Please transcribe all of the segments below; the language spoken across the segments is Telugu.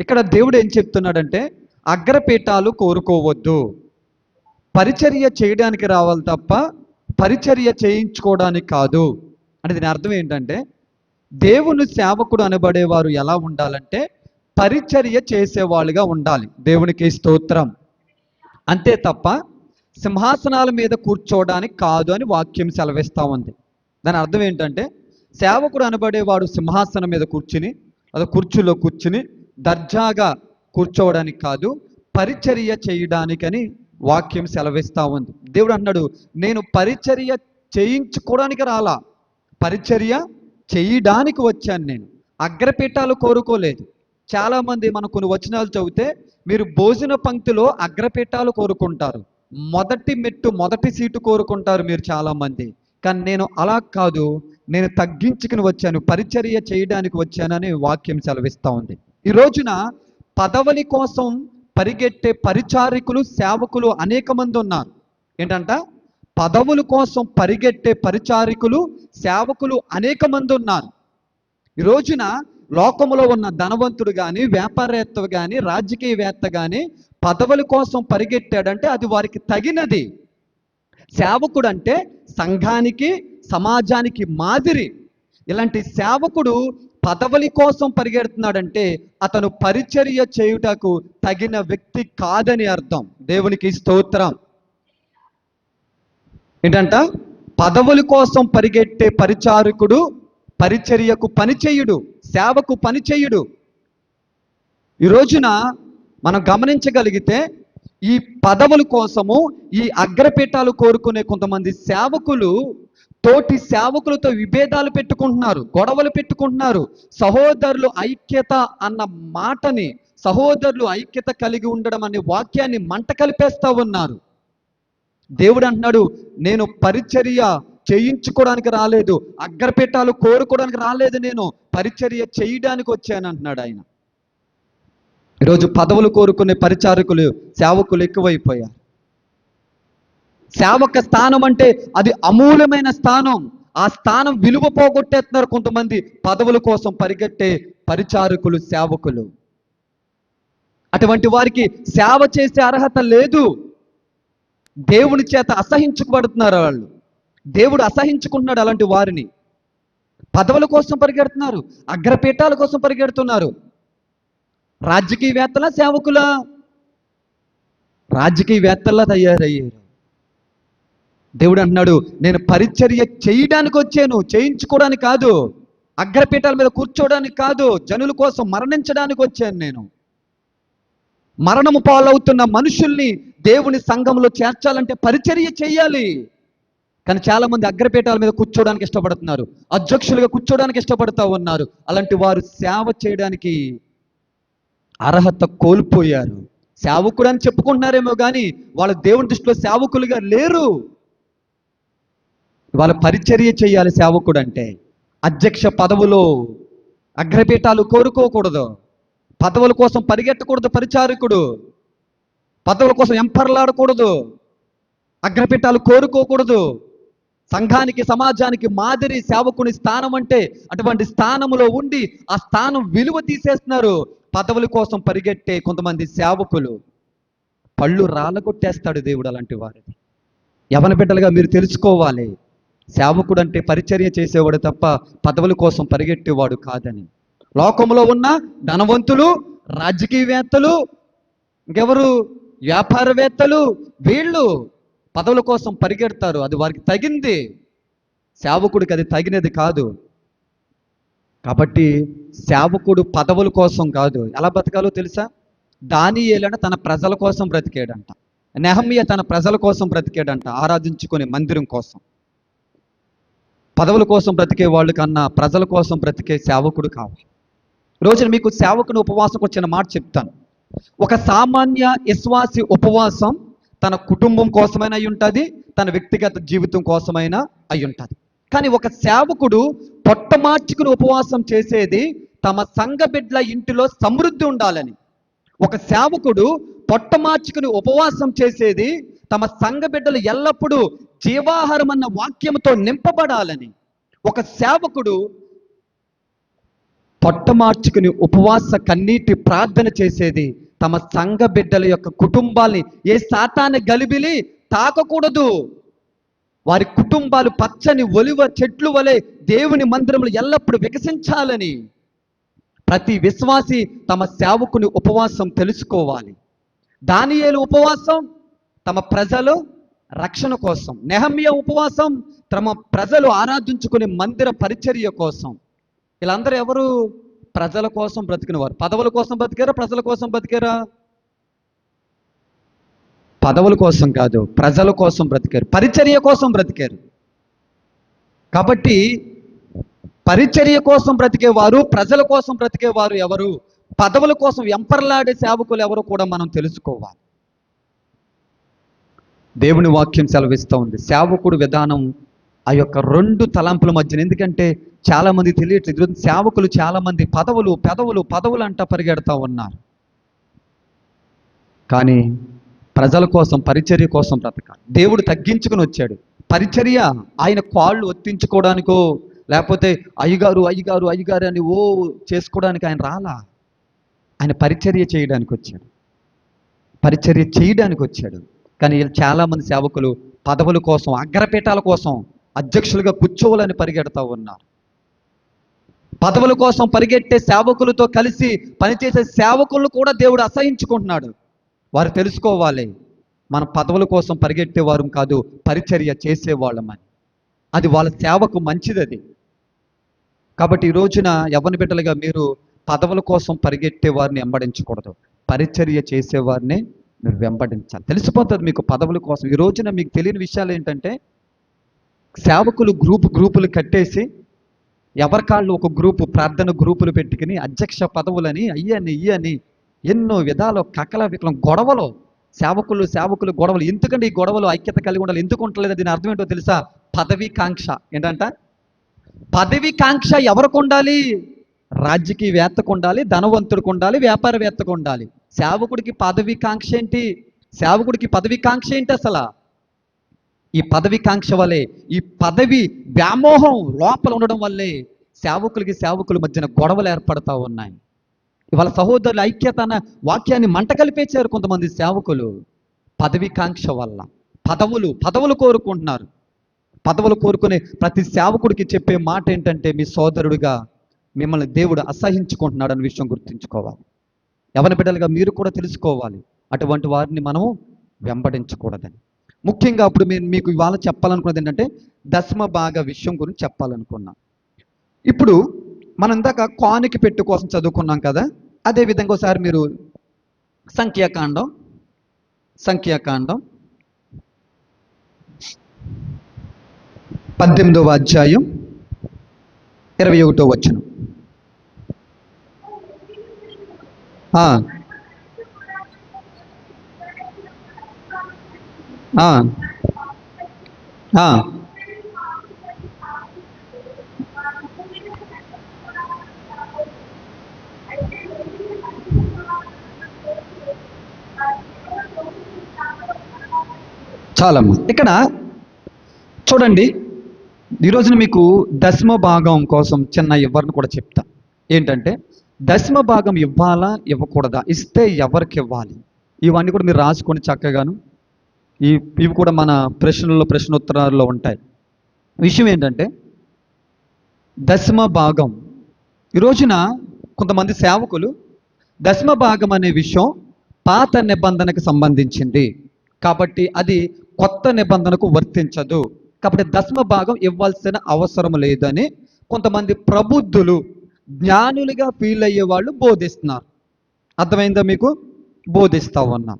ఇక్కడ దేవుడు ఏం చెప్తున్నాడంటే అగ్రపీఠాలు కోరుకోవద్దు, పరిచర్య చేయడానికి రావాలి తప్ప పరిచర్య చేయించుకోవడానికి కాదు. అంటే దీని అర్థం ఏంటంటే దేవుని సేవకుడు అనబడేవారు ఎలా ఉండాలంటే పరిచర్య చేసేవాళ్ళుగా ఉండాలి. దేవునికి స్తోత్రం. అంతే తప్ప సింహాసనాల మీద కూర్చోవడానికి కాదు అని వాక్యం సెలవిస్తూ ఉంది. దాని అర్థం ఏంటంటే సేవకుడు అనబడేవాడు సింహాసనం మీద కూర్చుని అదే కుర్చీలో కూర్చుని దర్జాగా కూర్చోవడానికి కాదు, పరిచర్య చేయడానికని వాక్యం సెలవిస్తూ ఉంది. దేవుడు అన్నాడు, నేను పరిచర్య చేయించుకోవడానికి రాలా, పరిచర్య చేయడానికి వచ్చాను. నేను అగ్రపీఠాలు కోరుకోలేదు. చాలామంది మనం కొన్ని వచనాలు చదివితే మీరు భోజన పంక్తిలో అగ్రపీఠాలు కోరుకుంటారు, మొదటి మెట్టు మొదటి సీటు కోరుకుంటారు మీరు చాలామంది. కానీ నేను అలా కాదు, నేను తగ్గించుకుని వచ్చాను, పరిచర్య చేయడానికి వచ్చానని వాక్యం సెలవిస్తూ ఉంది. ఈ రోజున పదవుల కోసం పరిగెట్టే పరిచారికులు సేవకులు అనేక మంది ఉన్నారు. ఏంటంట పదవుల కోసం పరిగెట్టే పరిచారికులు సేవకులు అనేక మంది ఉన్నారు. ఈ రోజున లోకములో ఉన్న ధనవంతుడు కానీ వ్యాపారవేత్త కానీ రాజకీయవేత్త కానీ పదవుల కోసం పరిగెట్టాడంటే అది వారికి తగినది. సేవకుడు అంటే సంఘానికి సమాజానికి మాదిరి. ఇలాంటి సేవకుడు పదవుల కోసం పరిగెడుతున్నాడంటే అతను పరిచర్య చేయుటకు తగిన వ్యక్తి కాదని అర్థం. దేవునికి స్తోత్రం. ఏంటంట పదవుల కోసం పరిగెట్టే పరిచారకుడు పరిచర్యకు పనిచేయుడు, సేవకు పనిచేయుడు. ఈ రోజున మనం గమనించగలిగితే ఈ పదవుల కోసము ఈ అగ్రపీఠాలు కోరుకునే కొంతమంది సేవకులు తోటి సేవకులతో విభేదాలు పెట్టుకుంటున్నారు, గొడవలు పెట్టుకుంటున్నారు. సహోదరులు ఐక్యత అన్న మాటని, సహోదరులు ఐక్యత కలిగి ఉండడం అనే వాక్యాన్ని మంట కలిపేస్తూ ఉన్నారు. దేవుడు అంటున్నాడు, నేను పరిచర్య చేయించుకోవడానికి రాలేదు, అగ్రపీఠాలు కోరుకోవడానికి రాలేదు, నేను పరిచర్య చేయడానికి వచ్చాను అంటున్నాడు ఆయన. ఈరోజు పదవులు కోరుకునే పరిచారకులు సేవకులు ఎక్కువైపోయారు. సేవక స్థానం అంటే అది అమూల్యమైన స్థానం. ఆ స్థానం విలువ పోగొట్టేస్తున్నారు కొంతమంది పదవుల కోసం పరిగెట్టే పరిచారకులు సేవకులు. అటువంటి వారికి సేవ చేసే అర్హత లేదు. దేవుని చేత అసహించుకుపడుతున్నారు వాళ్ళు. దేవుడు అసహించుకుంటున్నాడు అలాంటి వారిని. పదవుల కోసం పరిగెడుతున్నారు, అగ్రపీఠాల కోసం పరిగెడుతున్నారు. రాజకీయవేత్తల సేవకుల రాజకీయవేత్తల్లా తయారయ్యారు. దేవుడు అంటున్నాడు, నేను పరిచర్య చేయడానికి వచ్చాను, చేయించుకోవడానికి కాదు, అగ్రపీఠాల మీద కూర్చోవడానికి కాదు, జనుల కోసం మరణించడానికి వచ్చాను. నేను మరణము పాలవుతున్న మనుషుల్ని దేవుని సంఘంలో చేర్చాలంటే పరిచర్య చేయాలి. కానీ చాలామంది అగ్రపీఠాల మీద కూర్చోవడానికి ఇష్టపడుతున్నారు, అధ్యక్షులుగా కూర్చోవడానికి ఇష్టపడుతూ ఉన్నారు. అలాంటి వారు సేవ చేయడానికి అర్హత కోల్పోయారు. సేవకుడు అని చెప్పుకుంటున్నారేమో కానీ వాళ్ళ దేవుని దృష్టిలో సేవకులుగా లేరు. వాళ్ళ పరిచర్య చేయాలి. సేవకుడు అంటే అధ్యక్ష పదవులో అగ్రపీఠాలు కోరుకోకూడదు, పదవుల కోసం పరిగెట్టకూడదు. పరిచారకుడు పదవుల కోసం ఎంపర్లాడకూడదు, అగ్రపీఠాలు కోరుకోకూడదు. సంఘానికి సమాజానికి మాదిరి సేవకుని స్థానం అంటే అటువంటి స్థానంలో ఉండి ఆ స్థానం విలువ తీసేస్తున్నారు. పదవుల కోసం పరిగెట్టే కొంతమంది సేవకులు పళ్ళు రాళ్ళగొట్టేస్తాడు దేవుడు అలాంటి వారిని. యవన బిడ్డలుగా మీరు తెలుసుకోవాలి, సేవకుడు అంటే పరిచర్య చేసేవాడు తప్ప పదవుల కోసం పరిగెట్టేవాడు కాదని. లోకంలో ఉన్న ధనవంతులు, రాజకీయవేత్తలు, ఇంకెవరు వ్యాపారవేత్తలు, వీళ్ళు పదవుల కోసం పరిగెడతారు. అది వారికి తగింది, సేవకుడికి అది తగినది కాదు. కాబట్టి సేవకుడు పదవుల కోసం కాదు. ఎలా బ్రతకాలో తెలుసా? దానియేలు తన ప్రజల కోసం బ్రతికాడంట, నెహమ్యా తన ప్రజల కోసం బ్రతికాడంట, ఆరాధించుకునే మందిరం కోసం. పదవుల కోసం బ్రతికే వాళ్ళు కన్నా ప్రజల కోసం బ్రతికే సేవకుడు కావాలి. రోజున మీకు సేవకుని ఉపవాసం వచ్చిన మాట చెప్తాను. ఒక సామాన్య విశ్వాసి ఉపవాసం తన కుటుంబం కోసమైనా అయి ఉంటుంది, తన వ్యక్తిగత జీవితం కోసమైనా అయి ఉంటుంది. కానీ ఒక సేవకుడు పొట్టమార్చుకుని ఉపవాసం చేసేది తమ సంఘ బిడ్డల ఇంటిలో సమృద్ధి ఉండాలని. ఒక సేవకుడు పొట్టమార్చుకుని ఉపవాసం చేసేది తమ సంఘ బిడ్డలు ఎల్లప్పుడూ జీవాహారం అన్న వాక్యంతో నింపబడాలని. ఒక సేవకుడు పొట్ట మార్చుకుని ఉపవాస కన్నీటి ప్రార్థన చేసేది తమ సంఘ బిడ్డల యొక్క కుటుంబాల్ని ఏ సాతాను గలిబిలి తాకకూడదు. వారి కుటుంబాలు పచ్చని ఒలివ చెట్లు వలె దేవుని మందిరంలో ఎల్లప్పుడూ వికసించాలని ప్రతి విశ్వాసి తమ సేవకుని ఉపవాసం తెలుసుకోవాలి. దానియేలు ఉపవాసం తమ ప్రజలు రక్షణ కోసం, నెహమ్యా ఉపవాసం తమ ప్రజలు ఆరాధించుకునే మందిర పరిచర్య కోసం. వీళ్ళందరూ ఎవరు? ప్రజల కోసం బ్రతికిన వారు. పదవుల కోసం బతికారా, ప్రజల కోసం బతికారా? పదవుల కోసం కాదు, ప్రజల కోసం బ్రతికారు, పరిచర్య కోసం బ్రతికారు. కాబట్టి పరిచర్య కోసం బ్రతికేవారు, ప్రజల కోసం బ్రతికేవారు ఎవరు, పదవుల కోసం వెంపర్లాడే సేవకులు ఎవరు కూడా మనం తెలుసుకోవాలి. దేవుని వాక్యం సెలవిస్తూ ఉంది సేవకుడు విధానం ఆ యొక్క రెండు తలంపుల మధ్యన. ఎందుకంటే చాలామంది తెలియట్లేదు, సేవకులు చాలామంది పదవులు పెదవులు పదవులు అంట పరిగెడతా ఉన్నారు. కానీ ప్రజల కోసం పరిచర్య కోసం బ్రతకాలి. దేవుడు తగ్గించుకుని వచ్చాడు. పరిచర్య ఆయన కాళ్ళు ఒత్తించుకోవడానికో లేకపోతే అయ్యగారు అయ్యగారు అయ్యగారు అని చేసుకోవడానికి ఆయన రాలా. ఆయన పరిచర్య చేయడానికి వచ్చాడు, పరిచర్య చేయడానికి వచ్చాడు. కానీ చాలామంది సేవకులు పదవుల కోసం, అగ్రపీఠాల కోసం, అధ్యక్షులుగా కూర్చోవాలని పరిగెడతా ఉన్నారు. పదవుల కోసం పరిగెట్టే సేవకులతో కలిసి పనిచేసే సేవకులను కూడా దేవుడు అసహించుకుంటున్నాడు. వారు తెలుసుకోవాలి, మన పదవుల కోసం పరిగెట్టేవారు కాదు, పరిచర్య చేసేవాళ్ళమని. అది వాళ్ళ సేవకు మంచిది అది. కాబట్టి ఈ రోజున యవ్వన బిడ్డలుగా మీరు పదవుల కోసం పరిగెట్టే వారిని వెంబడించకూడదు, పరిచర్య చేసేవారిని మీరు వెంబడించాలి. తెలిసిపోతుంది మీకు పదవుల కోసం. ఈ రోజున మీకు తెలియని విషయాలు ఏంటంటే సేవకులు గ్రూపులు కట్టేసి ఎవరికాళ్ళు ఒక గ్రూపు ప్రార్థన గ్రూపులు పెట్టుకుని అధ్యక్ష పదవులని అయ్యని ఇయ్యని ఎన్నో విధాలు కకల వికలం గొడవలు, సేవకులు గొడవలు. ఎందుకంటే ఈ గొడవలు ఐక్యత కలిగి ఉండాలి. ఎందుకు ఉండలేదు? దీని అర్థం ఏంటో తెలుసా? పదవి కాంక్ష. ఏంటంట? పదవి కాంక్ష ఎవరికి ఉండాలి? రాజకీయవేత్తకు ఉండాలి, ధనవంతుడికి ఉండాలి, వ్యాపారవేత్తకు ఉండాలి. సేవకుడికి పదవి కాంక్ష ఏంటి? సేవకుడికి పదవి కాంక్ష ఏంటి అసలు? ఈ పదవి కాంక్ష వల్లే, ఈ పదవి వ్యామోహం లోపల ఉండడం వల్లే సేవకుల మధ్యన గొడవలు ఏర్పడతా ఉన్నాయి. ఇవాళ సహోదరుల ఐక్యత అన్న వాక్యాన్ని మంట కలిపేశారు కొంతమంది సేవకులు పదవి కాంక్ష వల్ల. పదవులు కోరుకుంటున్నారు. పదవులు కోరుకునే ప్రతి సేవకుడికి చెప్పే మాట ఏంటంటే, మీ సోదరుడిగా మిమ్మల్ని దేవుడు అసహించుకుంటున్నాడు అనే విషయం గుర్తుంచుకోవాలి. యవ్వన బిడ్డలుగా మీరు కూడా తెలుసుకోవాలి, అటువంటి వారిని మనము వెంబడించకూడదని. ముఖ్యంగా అప్పుడు మీకు ఇవాళ చెప్పాలనుకున్నది ఏంటంటే దశమ భాగ విషయం గురించి చెప్పాలనుకున్నా. ఇప్పుడు మనం ఇందాక కానుక పెట్టు కోసం చదువుకున్నాం కదా, అదేవిధంగా ఒకసారి మీరు సంఖ్యాకాండం 18వ అధ్యాయం 21వ వచనం. చాలమ్మా. ఇక్కడ చూడండి, ఈరోజున మీకు దశమ భాగం కోసం చిన్న ఎవరిని కూడా చెప్తా. ఏంటంటే దశమ భాగం ఇవ్వాలా ఇవ్వకూడదా, ఇస్తే ఎవరికి ఇవ్వాలి, ఇవన్నీ కూడా మీరు రాసుకొని చక్కగాను ఇవి కూడా మన ప్రశ్నోత్తరాల్లో ఉంటాయి. విషయం ఏంటంటే దశమ భాగం ఈ రోజున కొంతమంది సేవకులు దశమ భాగం అనే విషయం పాత నిబంధనకు సంబంధించింది కాబట్టి అది కొత్త నిబంధనకు వర్తించదు, కాబట్టి దశమ భాగం ఇవ్వాల్సిన అవసరం లేదని కొంతమంది ప్రబుద్ధులు, జ్ఞానులుగా ఫీల్ అయ్యే వాళ్ళు బోధిస్తున్నారు. అర్థమైందా మీకు? బోధిస్తూ ఉన్నాం.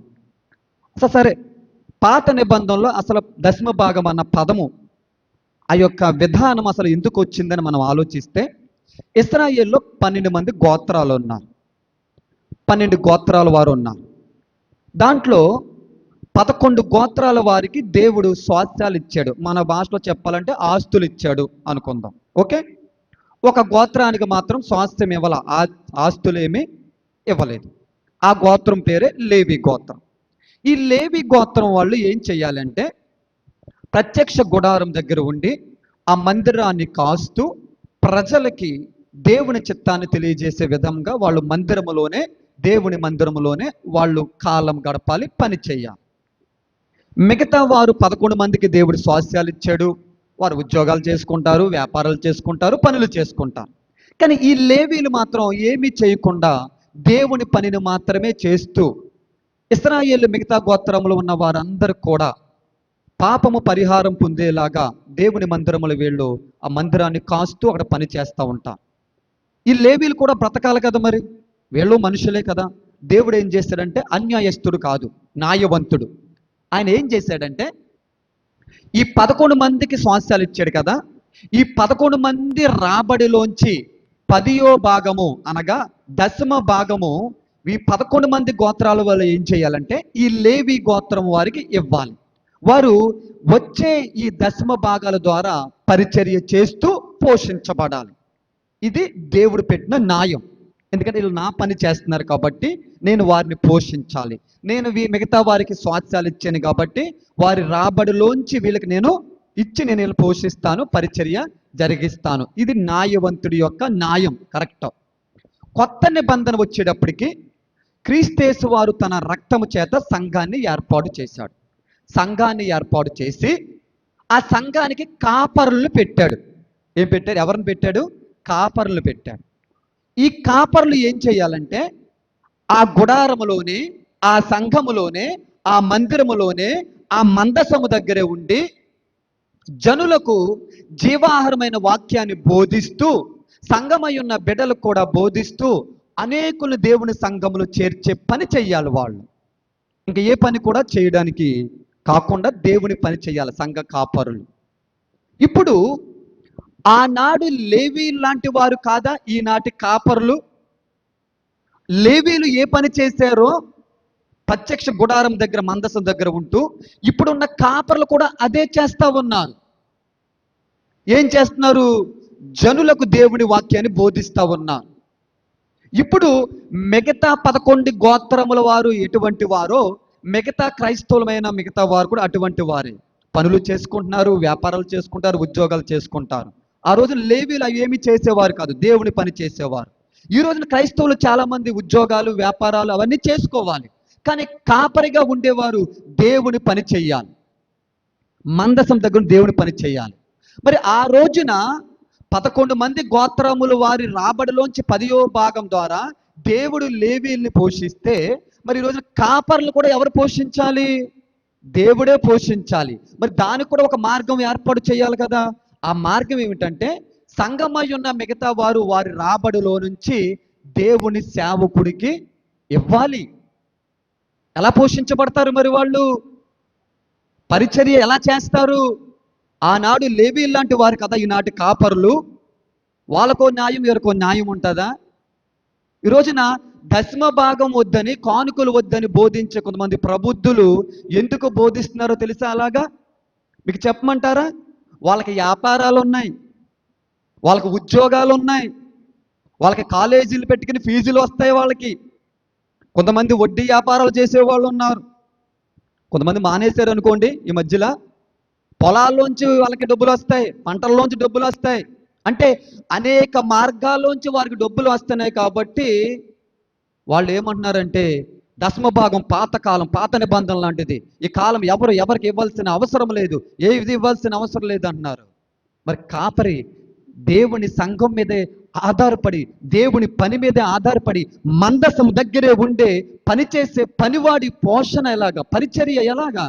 సరే, పాత నిబంధనలో అసలు దశమ భాగం అన్న పదము, ఆ యొక్క విధానం అసలు ఎందుకు వచ్చిందని మనం ఆలోచిస్తే, ఇశ్రాయేల్లో 12 మంది గోత్రాలు ఉన్నారు, 12 గోత్రాల వారు ఉన్నారు. దాంట్లో 11 గోత్రాల వారికి దేవుడు స్వాస్థ్యాలు ఇచ్చాడు. మన భాషలో చెప్పాలంటే ఆస్తులు ఇచ్చాడు అనుకుందాం. ఓకే, ఒక గోత్రానికి మాత్రం స్వాస్థ్యం ఇవ్వాల, ఆస్తులేమీ ఇవ్వలేదు. ఆ గోత్రం పేరే లేవి గోత్రం. ఈ లేవి గోత్రం వాళ్ళు ఏం చేయాలంటే ప్రత్యక్ష గుడారం దగ్గర ఉండి ఆ మందిరాన్ని కాస్తూ ప్రజలకి దేవుని చిత్తాన్ని తెలియజేసే విధంగా వాళ్ళు మందిరములోనే, దేవుని మందిరములోనే వాళ్ళు కాలం గడపాలి, పని చేయాలి. మిగతా వారు 11 మందికి దేవుడు స్వాస్థ్యాలు ఇచ్చాడు. వారు ఉద్యోగాలు చేసుకుంటారు, వ్యాపారాలు చేసుకుంటారు, పనులు చేసుకుంటారు. కానీ ఈ లేవీలు మాత్రం ఏమీ చేయకుండా దేవుని పనిని మాత్రమే చేస్తూ, ఇశ్రాయేలు మిగతా గోత్రములు ఉన్న వారందరూ కూడా పాపము పరిహారం పొందేలాగా దేవుని మందిరములు వీళ్ళు ఆ మందిరాన్ని కాస్తూ అక్కడ పని చేస్తూ ఉంటారు. ఈ లేవీలు కూడా బ్రతకాలి కదా, మరి వీళ్ళు మనుషులే కదా. దేవుడు ఏం చేశాడంటే అన్యాయస్తుడు కాదు, న్యాయవంతుడు. ఆయన ఏం చేశాడంటే ఈ 11 మందికి స్వాస్థ్యాలు ఇచ్చాడు కదా, ఈ 11 మంది రాబడిలోంచి 10వ భాగము అనగా 10వ భాగము ఈ 11 మంది గోత్రాల వాళ్ళు ఏం చేయాలంటే ఈ లేవి గోత్రం వారికి ఇవ్వాలి. వారు వచ్చే ఈ 10వ భాగాల ద్వారా పరిచర్య చేస్తూ పోషించబడాలి. ఇది దేవుడు పెట్టిన న్యాయం. ఎందుకంటే వీళ్ళు నా పని చేస్తున్నారు కాబట్టి నేను వారిని పోషించాలి. నేను మిగతా వారికి స్వాస్థ్యాలు ఇచ్చాను కాబట్టి వారి రాబడిలోంచి వీళ్ళకి నేను వీళ్ళు పోషిస్తాను, పరిచర్య జరిగిస్తాను. ఇది న్యాయవంతుడి యొక్క న్యాయం, కరెక్ట్. కొత్త నిబంధన వచ్చేటప్పటికి క్రీస్తేసు వారు తన రక్తము చేత సంఘాన్ని ఏర్పాటు చేశాడు. సంఘాన్ని ఏర్పాటు చేసి ఆ సంఘానికి కాపరులు పెట్టాడు. ఏం పెట్టాడు? ఎవరిని పెట్టాడు? కాపరులు పెట్టాడు. ఈ కాపరులు ఏం చేయాలంటే ఆ గుడారములోనే, ఆ సంఘములోనే, ఆ మందిరములోనే, ఆ మందసము దగ్గరే ఉండి జనులకు జీవాహారమైన వాక్యాన్ని బోధిస్తూ, సంఘమై ఉన్న బిడ్డలకు కూడా బోధిస్తూ అనేకులు దేవుని సంఘములు చేర్చే పని చెయ్యాలి వాళ్ళు. ఇంకా ఏ పని కూడా చేయడానికి కాకుండా దేవుని పని చేయాలి సంఘ కాపరులు. ఇప్పుడు ఆనాడు లేవీ లాంటి వారు కాదా ఈనాటి కాపరులు? లేవీలు ఏ పని చేశారో ప్రత్యక్ష గుడారం దగ్గర, మందసం దగ్గర ఉంటూ ఇప్పుడున్న కాపర్లు కూడా అదే చేస్తా ఉన్నారు. ఏం చేస్తున్నారు? జనులకు దేవుని వాక్యాన్ని బోధిస్తా ఉన్నారు. ఇప్పుడు మిగతా 11 గోత్రముల వారు ఎటువంటి వారో మిగతా క్రైస్తవులమైన మిగతా వారు కూడా అటువంటి వారే. పనులు చేసుకుంటున్నారు, వ్యాపారాలు చేసుకుంటారు, ఉద్యోగాలు చేసుకుంటారు. ఆ రోజు లేవీలు అవి ఏమి చేసేవారు కాదు, దేవుని పని చేసేవారు. ఈ రోజున క్రైస్తవులు చాలా మంది ఉద్యోగాలు, వ్యాపారాలు అవన్నీ చేసుకోవాలి, కానీ కాపరిగా ఉండేవారు దేవుని పని చెయ్యాలి, మందసం దగ్గర దేవుని పని చేయాలి. మరి ఆ రోజున 11 మంది గోత్రములు వారి రాబడిలోంచి 10వ భాగం ద్వారా దేవుడు లేవీల్ని పోషిస్తే, మరి ఈరోజు కాపర్లు కూడా ఎవరు పోషించాలి? దేవుడే పోషించాలి. మరి దానికి కూడా ఒక మార్గం ఏర్పాటు చేయాలి కదా. ఆ మార్గం ఏమిటంటే సంఘమై ఉన్న మిగతా వారు వారి రాబడిలో నుంచి దేవుని సేవకుడికి ఇవ్వాలి. ఎలా పోషించబడతారు మరి వాళ్ళు? పరిచర్య ఎలా చేస్తారు? ఆనాడు లేవీ లాంటి వారు కదా ఈనాటి కాపరులు. వాళ్ళకో న్యాయం, ఎవరికో న్యాయం ఉంటుందా? ఈ రోజున 10వ భాగం వద్దని, కానుకలు వద్దని బోధించే కొంతమంది ప్రబుద్ధులు ఎందుకు బోధిస్తున్నారో తెలుసా? అలాగా మీకు చెప్పమంటారా? వాళ్ళకి వ్యాపారాలు ఉన్నాయి, వాళ్ళకి ఉద్యోగాలు ఉన్నాయి, వాళ్ళకి కాలేజీలు పెట్టుకుని ఫీజులు వస్తాయి వాళ్ళకి. కొంతమంది వడ్డీ వ్యాపారాలు చేసేవాళ్ళు ఉన్నారు. కొంతమంది మానేశారు అనుకోండి ఈ మధ్యలో. పొలాల్లోంచి వాళ్ళకి డబ్బులు వస్తాయి, పంటల్లోంచి డబ్బులు వస్తాయి. అంటే అనేక మార్గాల్లోంచి వారికి డబ్బులు వస్తున్నాయి కాబట్టి వాళ్ళు ఏమంటున్నారంటే 10వ భాగం పాతకాలం, పాత నిబంధన లాంటిది, ఈ కాలం ఎవరికి ఇవ్వాల్సిన అవసరం లేదు, ఏది ఇవ్వాల్సిన అవసరం లేదు అంటున్నారు. మరి కాపరి దేవుని సంఘం మీదే ఆధారపడి, దేవుని పని మీదే ఆధారపడి, మందసం దగ్గరే ఉండే పనిచేసే పనివాడి పోషణ ఎలాగా, పరిచర్య ఎలాగా?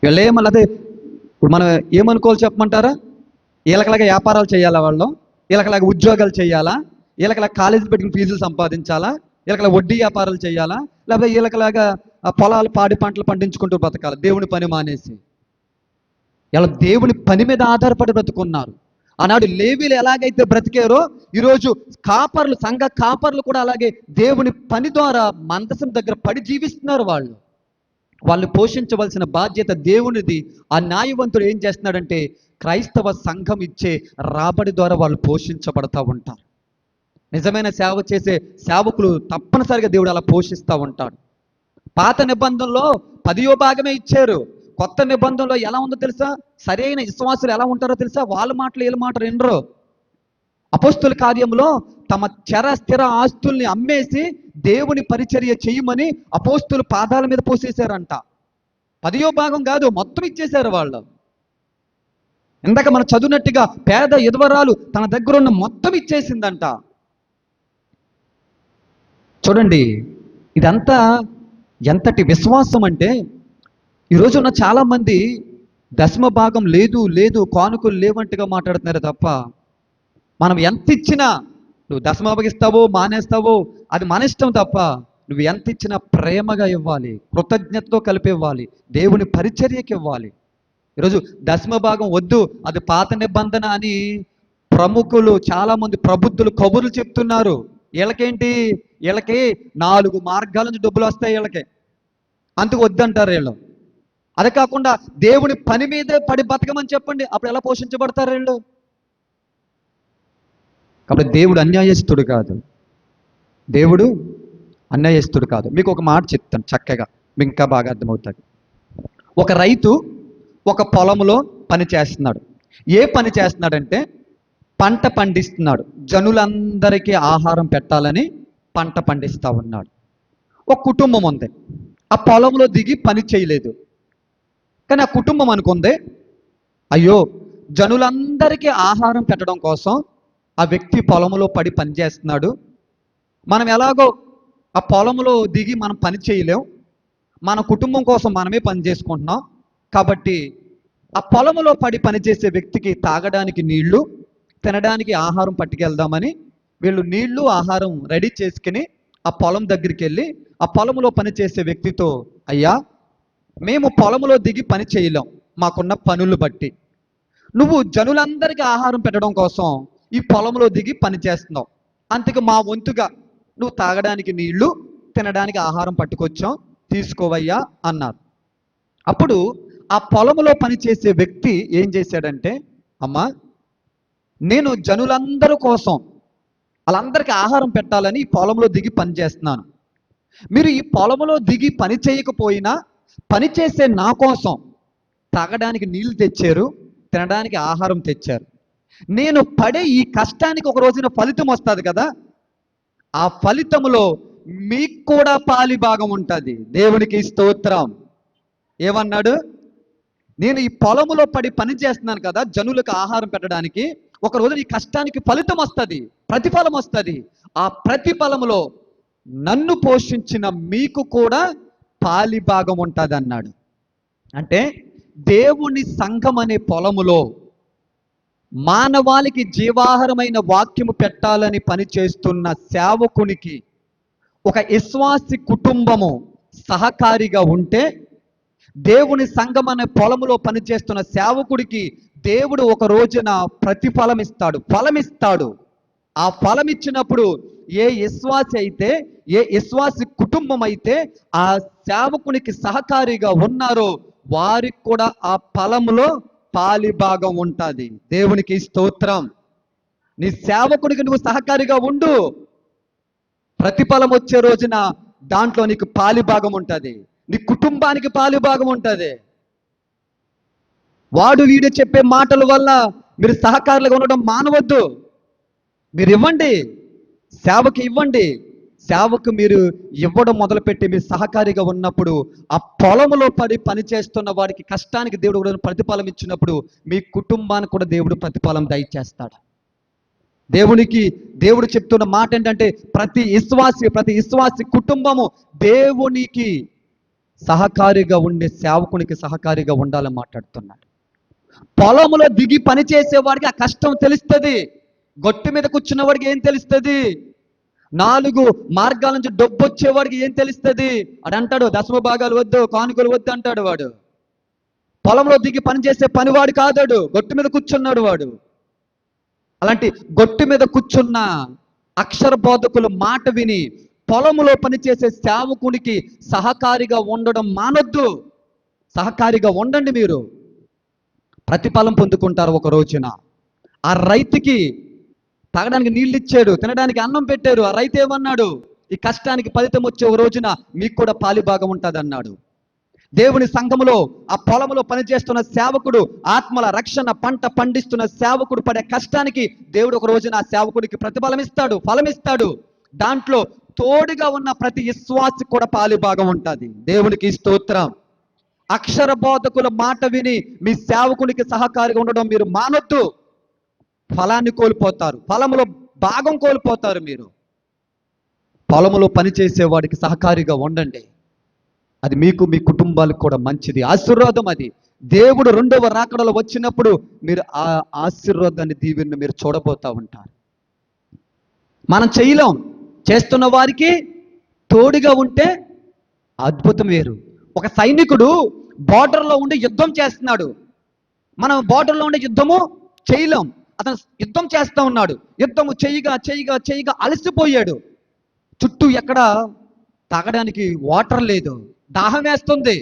వీళ్ళేమన్నదే ఇప్పుడు మనం ఏమనుకోవాలి చెప్పమంటారా? వీళ్ళకలాగా వ్యాపారాలు చేయాలా, వాళ్ళు వీళ్ళకలాగా ఉద్యోగాలు చేయాలా, వీళ్ళకలాగా కాలేజీ పెట్టుకుని ఫీజులు సంపాదించాలా, వీళ్ళకలాగా వడ్డీ వ్యాపారాలు చేయాలా, లేకపోతే వీళ్ళకలాగా పొలాలు పాడి పంటలు పండించుకుంటూ బ్రతకాలి దేవుని పని మానేసి? ఇలా దేవుని పని మీద ఆధారపడి బ్రతుకున్నారు. ఆనాడు లేవీలు ఎలాగైతే బ్రతికారో ఈరోజు కాపర్లు, సంఘ కాపర్లు కూడా అలాగే దేవుని పని ద్వారా మందసం దగ్గర పడి జీవిస్తున్నారు. వాళ్ళు పోషించవలసిన బాధ్యత దేవునిది. ఆ న్యాయవంతుడు ఏం చేస్తున్నాడంటే క్రైస్తవ సంఘం ఇచ్చే రాబడి ద్వారా వాళ్ళు పోషించబడతా ఉంటారు. నిజమైన సేవ చేసే సేవకులు తప్పనిసరిగా దేవుడు అలా పోషిస్తూ ఉంటాడు. పాత నిబంధనలో 10వ భాగమే ఇచ్చారు, కొత్త నిబంధనలో ఎలా ఉందో తెలుసా? సరైన విశ్వాసులు ఎలా ఉంటారో తెలుసా? వాళ్ళ మాటలు వీళ్ళ మాటలు వినరు. అపోస్తుల కార్యంలో తమ స్థిర ఆస్తుల్ని అమ్మేసి దేవుని పరిచర్య చేయమని అపోస్తుల పాదాల మీద పోసేశారంట. 10వ భాగం కాదు, మొత్తం ఇచ్చేశారు వాళ్ళు. ఇందాక మనం చదువునట్టుగా పేద విధవరాలు తన దగ్గర ఉన్న మొత్తం ఇచ్చేసిందంట. చూడండి, ఇదంతా ఎంతటి విశ్వాసం అంటే, ఈరోజు ఉన్న చాలామంది దశమ భాగం లేదు లేదు కానుకలు లేవంటుగా మాట్లాడుతున్నారు తప్ప, మనం ఎంత ఇచ్చినా, నువ్వు దశమభాగం ఇస్తావో మానేస్తావో అది మన ఇష్టం తప్ప, నువ్వు ఎంత ఇచ్చినా ప్రేమగా ఇవ్వాలి, కృతజ్ఞతతో కలిపి ఇవ్వాలి, దేవుని పరిచర్యకి ఇవ్వాలి. ఈరోజు దశమ భాగం వద్దు, అది పాత నిబంధన అని ప్రముఖులు చాలామంది ప్రబుద్ధులు కబుర్లు చెప్తున్నారు. వీళ్ళకి 4 మార్గాల నుంచి డబ్బులు వస్తాయి వీళ్ళకి, అందుకు వద్దంటారు వీళ్ళు. అదే కాకుండా దేవుని పని మీదే పడి బతకమని చెప్పండి, అప్పుడు ఎలా పోషించబడతారు వీళ్ళు? కాబట్టి దేవుడు అన్యాయస్తుడు కాదు, దేవుడు అన్యాయస్తుడు కాదు. మీకు ఒక మాట చెప్తాను చక్కగా, మీకు ఇంకా బాగా అర్థమవుతుంది. ఒక రైతు ఒక పొలంలో పని చేస్తున్నాడు. ఏ పని చేస్తున్నాడంటే పంట పండిస్తున్నాడు. జనులందరికీ ఆహారం పెట్టాలని పంట పండిస్తూ ఉన్నాడు. ఒక కుటుంబం ఉంది, ఆ పొలంలో దిగి పని చేయలేదు. కానీ ఆ కుటుంబం అనుకుంది, అయ్యో జనులందరికీ ఆహారం పెట్టడం కోసం ఆ వ్యక్తి పొలంలో పడి పని చేస్తున్నాడు, మనం ఎలాగో ఆ పొలంలో దిగి మనం పని చేయలేం, మన కుటుంబం కోసం మనమే పని చేసుకుంటున్నాం, కాబట్టి ఆ పొలంలో పడి పనిచేసే వ్యక్తికి తాగడానికి నీళ్లు, తినడానికి ఆహారం పట్టుకెళ్దామని వీళ్ళు నీళ్లు ఆహారం రెడీ చేసుకుని ఆ పొలం దగ్గరికి వెళ్ళి ఆ పొలంలో పనిచేసే వ్యక్తితో, అయ్యా మేము పొలంలో దిగి పని చేయలేం మాకున్న పనులు బట్టి, నువ్వు జనులందరికీ ఆహారం పెట్టడం కోసం ఈ పొలంలో దిగి పని చేస్తున్నావు, అందుకు మా వంతుగా నువ్వు తాగడానికి నీళ్లు తినడానికి ఆహారం పట్టుకొచ్చాం, తీసుకోవయ్యా అన్నారు. అప్పుడు ఆ పొలంలో పనిచేసే వ్యక్తి ఏం చేశాడంటే, అమ్మా నేను జనులందరి కోసం వాళ్ళందరికీ ఆహారం పెట్టాలని ఈ పొలంలో దిగి పని చేస్తున్నాను, మీరు ఈ పొలంలో దిగి పని చేయకపోయినా పని చేసే నా కోసం తాగడానికి నీళ్లు తెచ్చారు, తినడానికి ఆహారం తెచ్చారు, నేను పడే ఈ కష్టానికి ఒక రోజున ఫలితం వస్తుంది కదా, ఆ ఫలితంలో మీకు కూడా పాలి భాగం ఉంటుంది. దేవునికి స్తోత్రం. ఏమన్నాడు? నేను ఈ పొలములో పడి పని చేస్తున్నాను కదా జనులకు ఆహారం పెట్టడానికి, ఒక రోజు ఈ కష్టానికి ఫలితం వస్తుంది, ప్రతిఫలం వస్తుంది, ఆ ప్రతిఫలములో నన్ను పోషించిన మీకు కూడా పాలి భాగం ఉంటుంది అన్నాడు. అంటే దేవుని సంఘం అనే పొలములో మానవాళికి జీవాహారమైన వాక్యము పెట్టాలని పనిచేస్తున్న సేవకునికి ఒక విశ్వాసి కుటుంబము సహకారిగా ఉంటే, దేవుని సంఘం అనే పొలములో పనిచేస్తున్న సేవకుడికి దేవుడు ఒక రోజున ప్రతిఫలం ఇస్తాడు, ఫలం ఇస్తాడు. ఆ ఫలం ఇచ్చినప్పుడు ఏ విశ్వాసి కుటుంబం అయితే ఆ సేవకునికి సహకారిగా ఉన్నారో వారికి కూడా ఆ ఫలములో పాలి భాగం ఉంటుంది. దేవునికి స్తోత్రం. నీ సేవకుడికి నువ్వు సహకారిగా ఉండు, ప్రతిఫలం వచ్చే రోజున దాంట్లో నీకు పాలి భాగం ఉంటుంది, నీ కుటుంబానికి పాలి భాగం ఉంటుంది. వాడు వీడు చెప్పే మాటల వల్ల మీరు సహకారులుగా ఉండడం మానవద్దు. మీరు ఇవ్వండి, సేవకు ఇవ్వండి. సేవకు మీరు ఇవ్వడం మొదలుపెట్టి మీరు సహకారిగా ఉన్నప్పుడు ఆ పొలంలో పడి పని చేస్తున్న వాడికి కష్టానికి దేవుడు కూడా ప్రతిఫలం ఇచ్చినప్పుడు మీ కుటుంబానికి కూడా దేవుడు ప్రతిఫలం దయచేస్తాడు. దేవుడు చెప్తున్న మాట ఏంటంటే ప్రతి విశ్వాసి కుటుంబము దేవునికి సహకారిగా ఉండే సేవకునికి సహకారిగా ఉండాలని మాట్లాడుతున్నాడు. పొలంలో దిగి పని చేసేవాడికి ఆ కష్టం తెలుస్తుంది, గొట్టు మీద కూర్చున్న వాడికి ఏం తెలుస్తుంది, 4 మార్గాల నుంచి డబ్బు వచ్చేవాడికి ఏం తెలుస్తుంది? అని అంటాడు, దశమ భాగాలు వద్దు, కానుకలు వద్దు అంటాడు. వాడు పొలంలో దిగి పని చేసే పనివాడు కాదాడు, గొట్టు మీద కూర్చున్నాడు వాడు. అలాంటి గొట్టు మీద కూర్చున్న అక్షర బోధకుల మాట విని పొలములో పనిచేసే సేవకునికి సహకారిగా ఉండడం మానొద్దు. సహకారిగా ఉండండి, మీరు ప్రతిఫలం పొందుకుంటారు ఒక రోజున. ఆ రైతుకి తాగడానికి నీళ్ళు ఇచ్చాడు, తినడానికి అన్నం పెట్టారు. ఆ రైతు ఏమన్నాడు? ఈ కష్టానికి ఫలితం వచ్చే ఒక రోజున మీకు కూడా పాలి భాగం ఉంటుంది అన్నాడు. దేవుని సంఘములో ఆ పొలములో పనిచేస్తున్న సేవకుడు, ఆత్మల రక్షణ పంట పండిస్తున్న సేవకుడు పడే కష్టానికి దేవుడు ఒక రోజున ఆ సేవకుడికి ప్రతిఫలం ఇస్తాడు, ఫలం ఇస్తాడు. దాంట్లో తోడుగా ఉన్న ప్రతి విశ్వాసి కూడా పాలుభాగం ఉంటుంది. దేవునికి స్తోత్రం. అక్షర బోధకుల మాట విని మీ సేవకునికి సహకారిగా ఉండడం మీరు మానొద్దు. ఫలాన్ని కోల్పోతారు, ఫలములో భాగం కోల్పోతారు. మీరు పొలములో పనిచేసే వాడికి సహకారిగా ఉండండి. అది మీకు, మీ కుటుంబాలకు కూడా మంచిది, ఆశీర్వాదం. అది దేవుడు రెండవ రాకడలో వచ్చినప్పుడు మీరు ఆ ఆశీర్వాదాన్ని, దీవెనను మీరు చూడబోతా ఉంటారు. మనం చేయలేం, చేస్తున్న వారికి తోడుగా ఉంటే అద్భుతం వేరు. ఒక సైనికుడు బార్డర్లో ఉండి యుద్ధం చేస్తున్నాడు. మనం బార్డర్లో ఉండే యుద్ధము చేయలేం. అతను యుద్ధం చేస్తూ ఉన్నాడు. యుద్ధము చేయగా చేయగా చేయగా అలసిపోయాడు. చుట్టూ ఎక్కడ తాగడానికి వాటర్ లేదు, దాహం వేస్తుంది.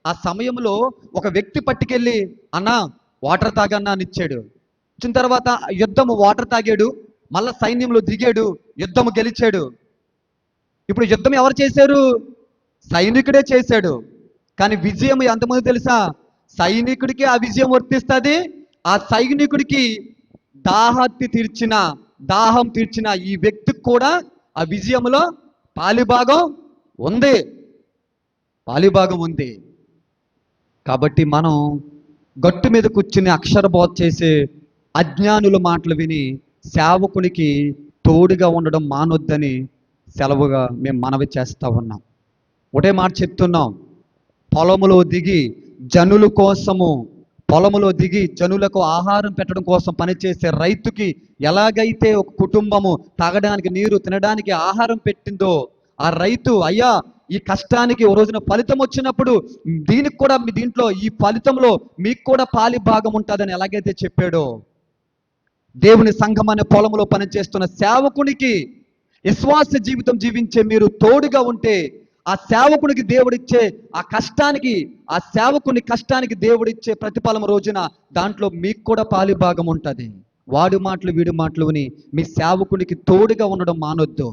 ఆ సమయంలో ఒక వ్యక్తి పట్టుకెళ్ళి, అన్నా వాటర్ తాగన్నా అని ఇచ్చాడు. ఇచ్చిన తర్వాత యుద్ధము వాటర్ తాగాడు, మళ్ళా సైన్యంలో దిగాడు, యుద్ధము గెలిచాడు. ఇప్పుడు యుద్ధం ఎవరు చేశారు? సైనికుడే చేశాడు. కానీ విజయం ఎంతమంది తెలుసా? సైనికుడికి ఆ విజయం వర్తిస్తుంది. ఆ సైనికుడికి దాహం తీర్చిన ఈ వ్యక్తికి కూడా ఆ విజయంలో పాలిభాగం ఉంది, పాలిభాగం ఉంది. కాబట్టి మనం గట్టు మీద కూర్చుని అక్షర బోధ చేసే అజ్ఞానుల మాటలు విని సేవకునికి తోడుగా ఉండడం మానొద్దని సెలవుగా మేము మనవి చేస్తూ ఉన్నాం. ఒకటే మాట చెప్తున్నాం, పొలములో దిగి జనులకు ఆహారం పెట్టడం కోసం పనిచేసే రైతుకి ఎలాగైతే ఒక కుటుంబము తాగడానికి నీరు, తినడానికి ఆహారం పెట్టిందో, ఆ రైతు అయ్యా ఈ కష్టానికి ఓ రోజున ఫలితం వచ్చినప్పుడు దీనికి కూడా, మీ దీంట్లో ఈ ఫలితంలో మీకు కూడా పాలి భాగం ఉంటుందని ఎలాగైతే చెప్పాడో, దేవుని సంఘం అనే పొలంలో పనిచేస్తున్న సేవకునికి విశ్వాస జీవితం జీవించే మీరు తోడుగా ఉంటే, ఆ సేవకునికి దేవుడిచ్చే ఆ కష్టానికి, ఆ సేవకుని కష్టానికి దేవుడిచ్చే ప్రతిఫలం రోజున దాంట్లో మీకు కూడా పాలి భాగం ఉంటుంది. వాడి మాటలు వీడి మాటలు విని మీ సేవకునికి తోడుగా ఉండడం మానొద్దు.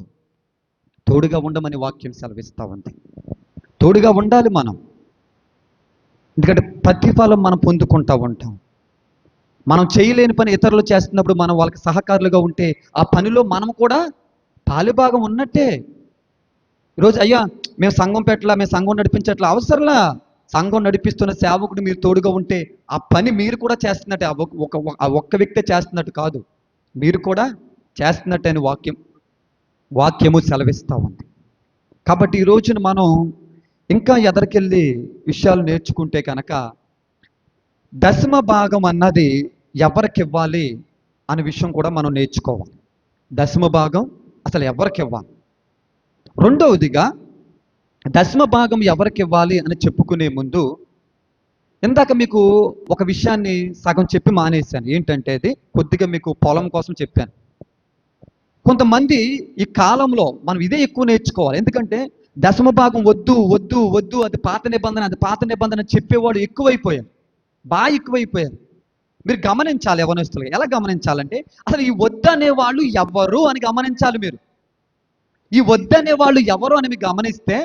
తోడుగా ఉండమని వాక్యం సెలవిస్తూ ఉంది. తోడుగా ఉండాలి మనం. ఎందుకంటే ప్రతిఫలం మనం పొందుకుంటూ ఉంటాం. మనం చేయలేని పని ఇతరులు చేస్తున్నప్పుడు మనం వాళ్ళకి సహకారులుగా ఉంటే ఆ పనిలో మనం కూడా పాలిభాగం ఉన్నట్టే. ఈరోజు అయ్యా మేము సంఘం పెట్టలా, మేము సంఘం నడిపించట్లా, అవసరంలా. సంఘం నడిపిస్తున్న సేవకుడు మీరు తోడుగా ఉంటే ఆ పని మీరు కూడా చేస్తున్నట్టే. ఆ ఒక్క వ్యక్తే చేస్తున్నట్టు కాదు, మీరు కూడా చేస్తున్నట్టు అని వాక్యము సెలవిస్తూ ఉంది. కాబట్టి ఈ రోజున మనం ఇంకా ఎదరికెళ్ళి విషయాలు నేర్చుకుంటే కనుక, దశమ భాగం అన్నది ఎవరికి ఇవ్వాలి అనే విషయం కూడా మనం నేర్చుకోవాలి. దశమ భాగం అసలు ఎవరికి ఇవ్వాలి? రెండవదిగా దశమ భాగం ఎవరికి ఇవ్వాలి అని చెప్పుకునే ముందు, ఇందాక మీకు ఒక విషయాన్ని సగం చెప్పి మానేశాను. ఏంటంటే అది కొద్దిగా మీకు పొలం కోసం చెప్పాను. కొంతమంది ఈ కాలంలో మనం ఇదే ఎక్కువ నేర్చుకోవాలి. ఎందుకంటే దశమ భాగం వద్దు వద్దు వద్దు, అది పాత నిబంధన చెప్పేవాడు ఎక్కువైపోయారు, బాగా ఎక్కువైపోయారు. మీరు గమనించాలి, యవనస్తులు ఎలా గమనించాలంటే, అసలు ఈ వద్దనే వాళ్ళు ఎవరు అని గమనించాలి. మీరు ఈ వద్దనే వాళ్ళు ఎవరు అని మీరు గమనిస్తే,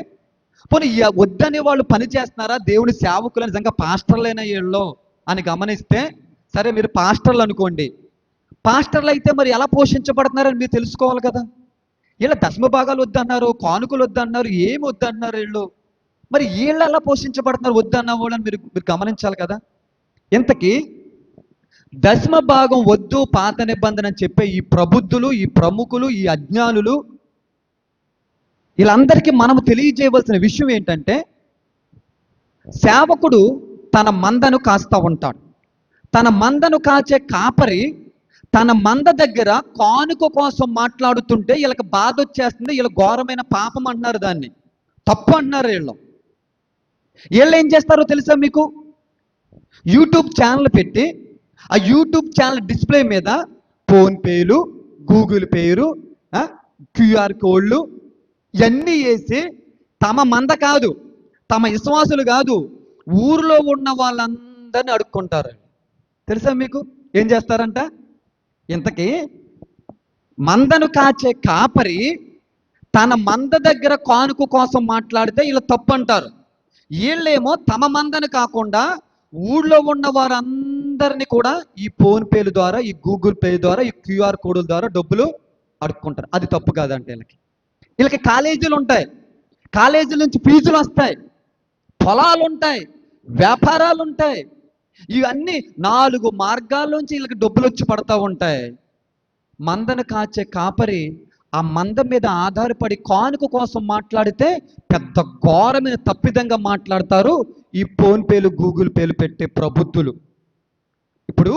పోనీ ఈ వద్దనే వాళ్ళు పని చేస్తున్నారా, దేవుని సేవకులు నిజంగా పాస్టర్లైన వీళ్ళు అని గమనిస్తే, సరే మీరు పాస్టర్లు అనుకోండి, పాస్టర్లు అయితే మరి ఎలా పోషించబడుతున్నారని మీరు తెలుసుకోవాలి కదా. వీళ్ళ దశమ భాగాలు వద్దన్నారు, కానుకలు వద్దన్నారు, ఏమి వద్దన్నారు వీళ్ళు, మరి వీళ్ళు ఎలా పోషించబడుతున్నారు వద్దన్న వాళ్ళని మీరు గమనించాలి కదా. ఇంతకీ దశమ భాగం వద్దు, పాత నిబంధన అని చెప్పే ఈ ప్రబుద్ధులు, ఈ ప్రముఖులు, ఈ అజ్ఞానులు, వీళ్ళందరికీ మనము తెలియజేయవలసిన విషయం ఏంటంటే, సేవకుడు తన మందను కాస్తా ఉంటాడు. తన మందను కాచే కాపరి తన మంద దగ్గర కానుక కోసం మాట్లాడుతుంటే వీళ్ళకి బాధ వచ్చేస్తుంది. వీళ్ళు ఘోరమైన పాపం అంటున్నారు, దాన్ని తప్పు అంటున్నారు. వీళ్ళు ఏం చేస్తారో తెలుసా మీకు? యూట్యూబ్ ఛానల్ పెట్టి ఆ యూట్యూబ్ ఛానల్ డిస్ప్లే మీద ఫోన్పేలు, గూగుల్ పేలు, క్యూఆర్ కోడ్లు ఇవన్నీ వేసి తమ మంద కాదు, తమ విశ్వాసులు కాదు, ఊరిలో ఉన్న వాళ్ళందరినీ అడుక్కుంటారు. తెలుసా మీకు ఏం చేస్తారంట? ఇంతకీ మందను కాచే కాపరి తన మంద దగ్గర కానుక కోసం మాట్లాడితే వీళ్ళు తప్పు అంటారు. వీళ్ళేమో తమ మందని కాకుండా ఊళ్ళో ఉన్న వారందరినీ కూడా ఈ ఫోన్ పేల ద్వారా, ఈ గూగుల్ పే ద్వారా, ఈ క్యూఆర్ కోడ్ల ద్వారా డబ్బులు అడుక్కుంటారు. అది తప్పు కాదంటే వీళ్ళకి కాలేజీలు ఉంటాయి, కాలేజీల నుంచి ఫీజులు వస్తాయి, పొలాలు ఉంటాయి, వ్యాపారాలు ఉంటాయి. ఇవన్నీ 4 మార్గాల్లోంచి వీళ్ళకి డబ్బులు వచ్చి పడతా ఉంటాయి. మందను కాచే కాపరి ఆ మంద మీద ఆధారపడి కానుక కోసం మాట్లాడితే పెద్ద ఘోరమైన తప్పిదంగా మాట్లాడతారు ఈ ఫోన్ పేలు, గూగుల్ పేలు పెట్టే ప్రబుద్ధులు. ఇప్పుడు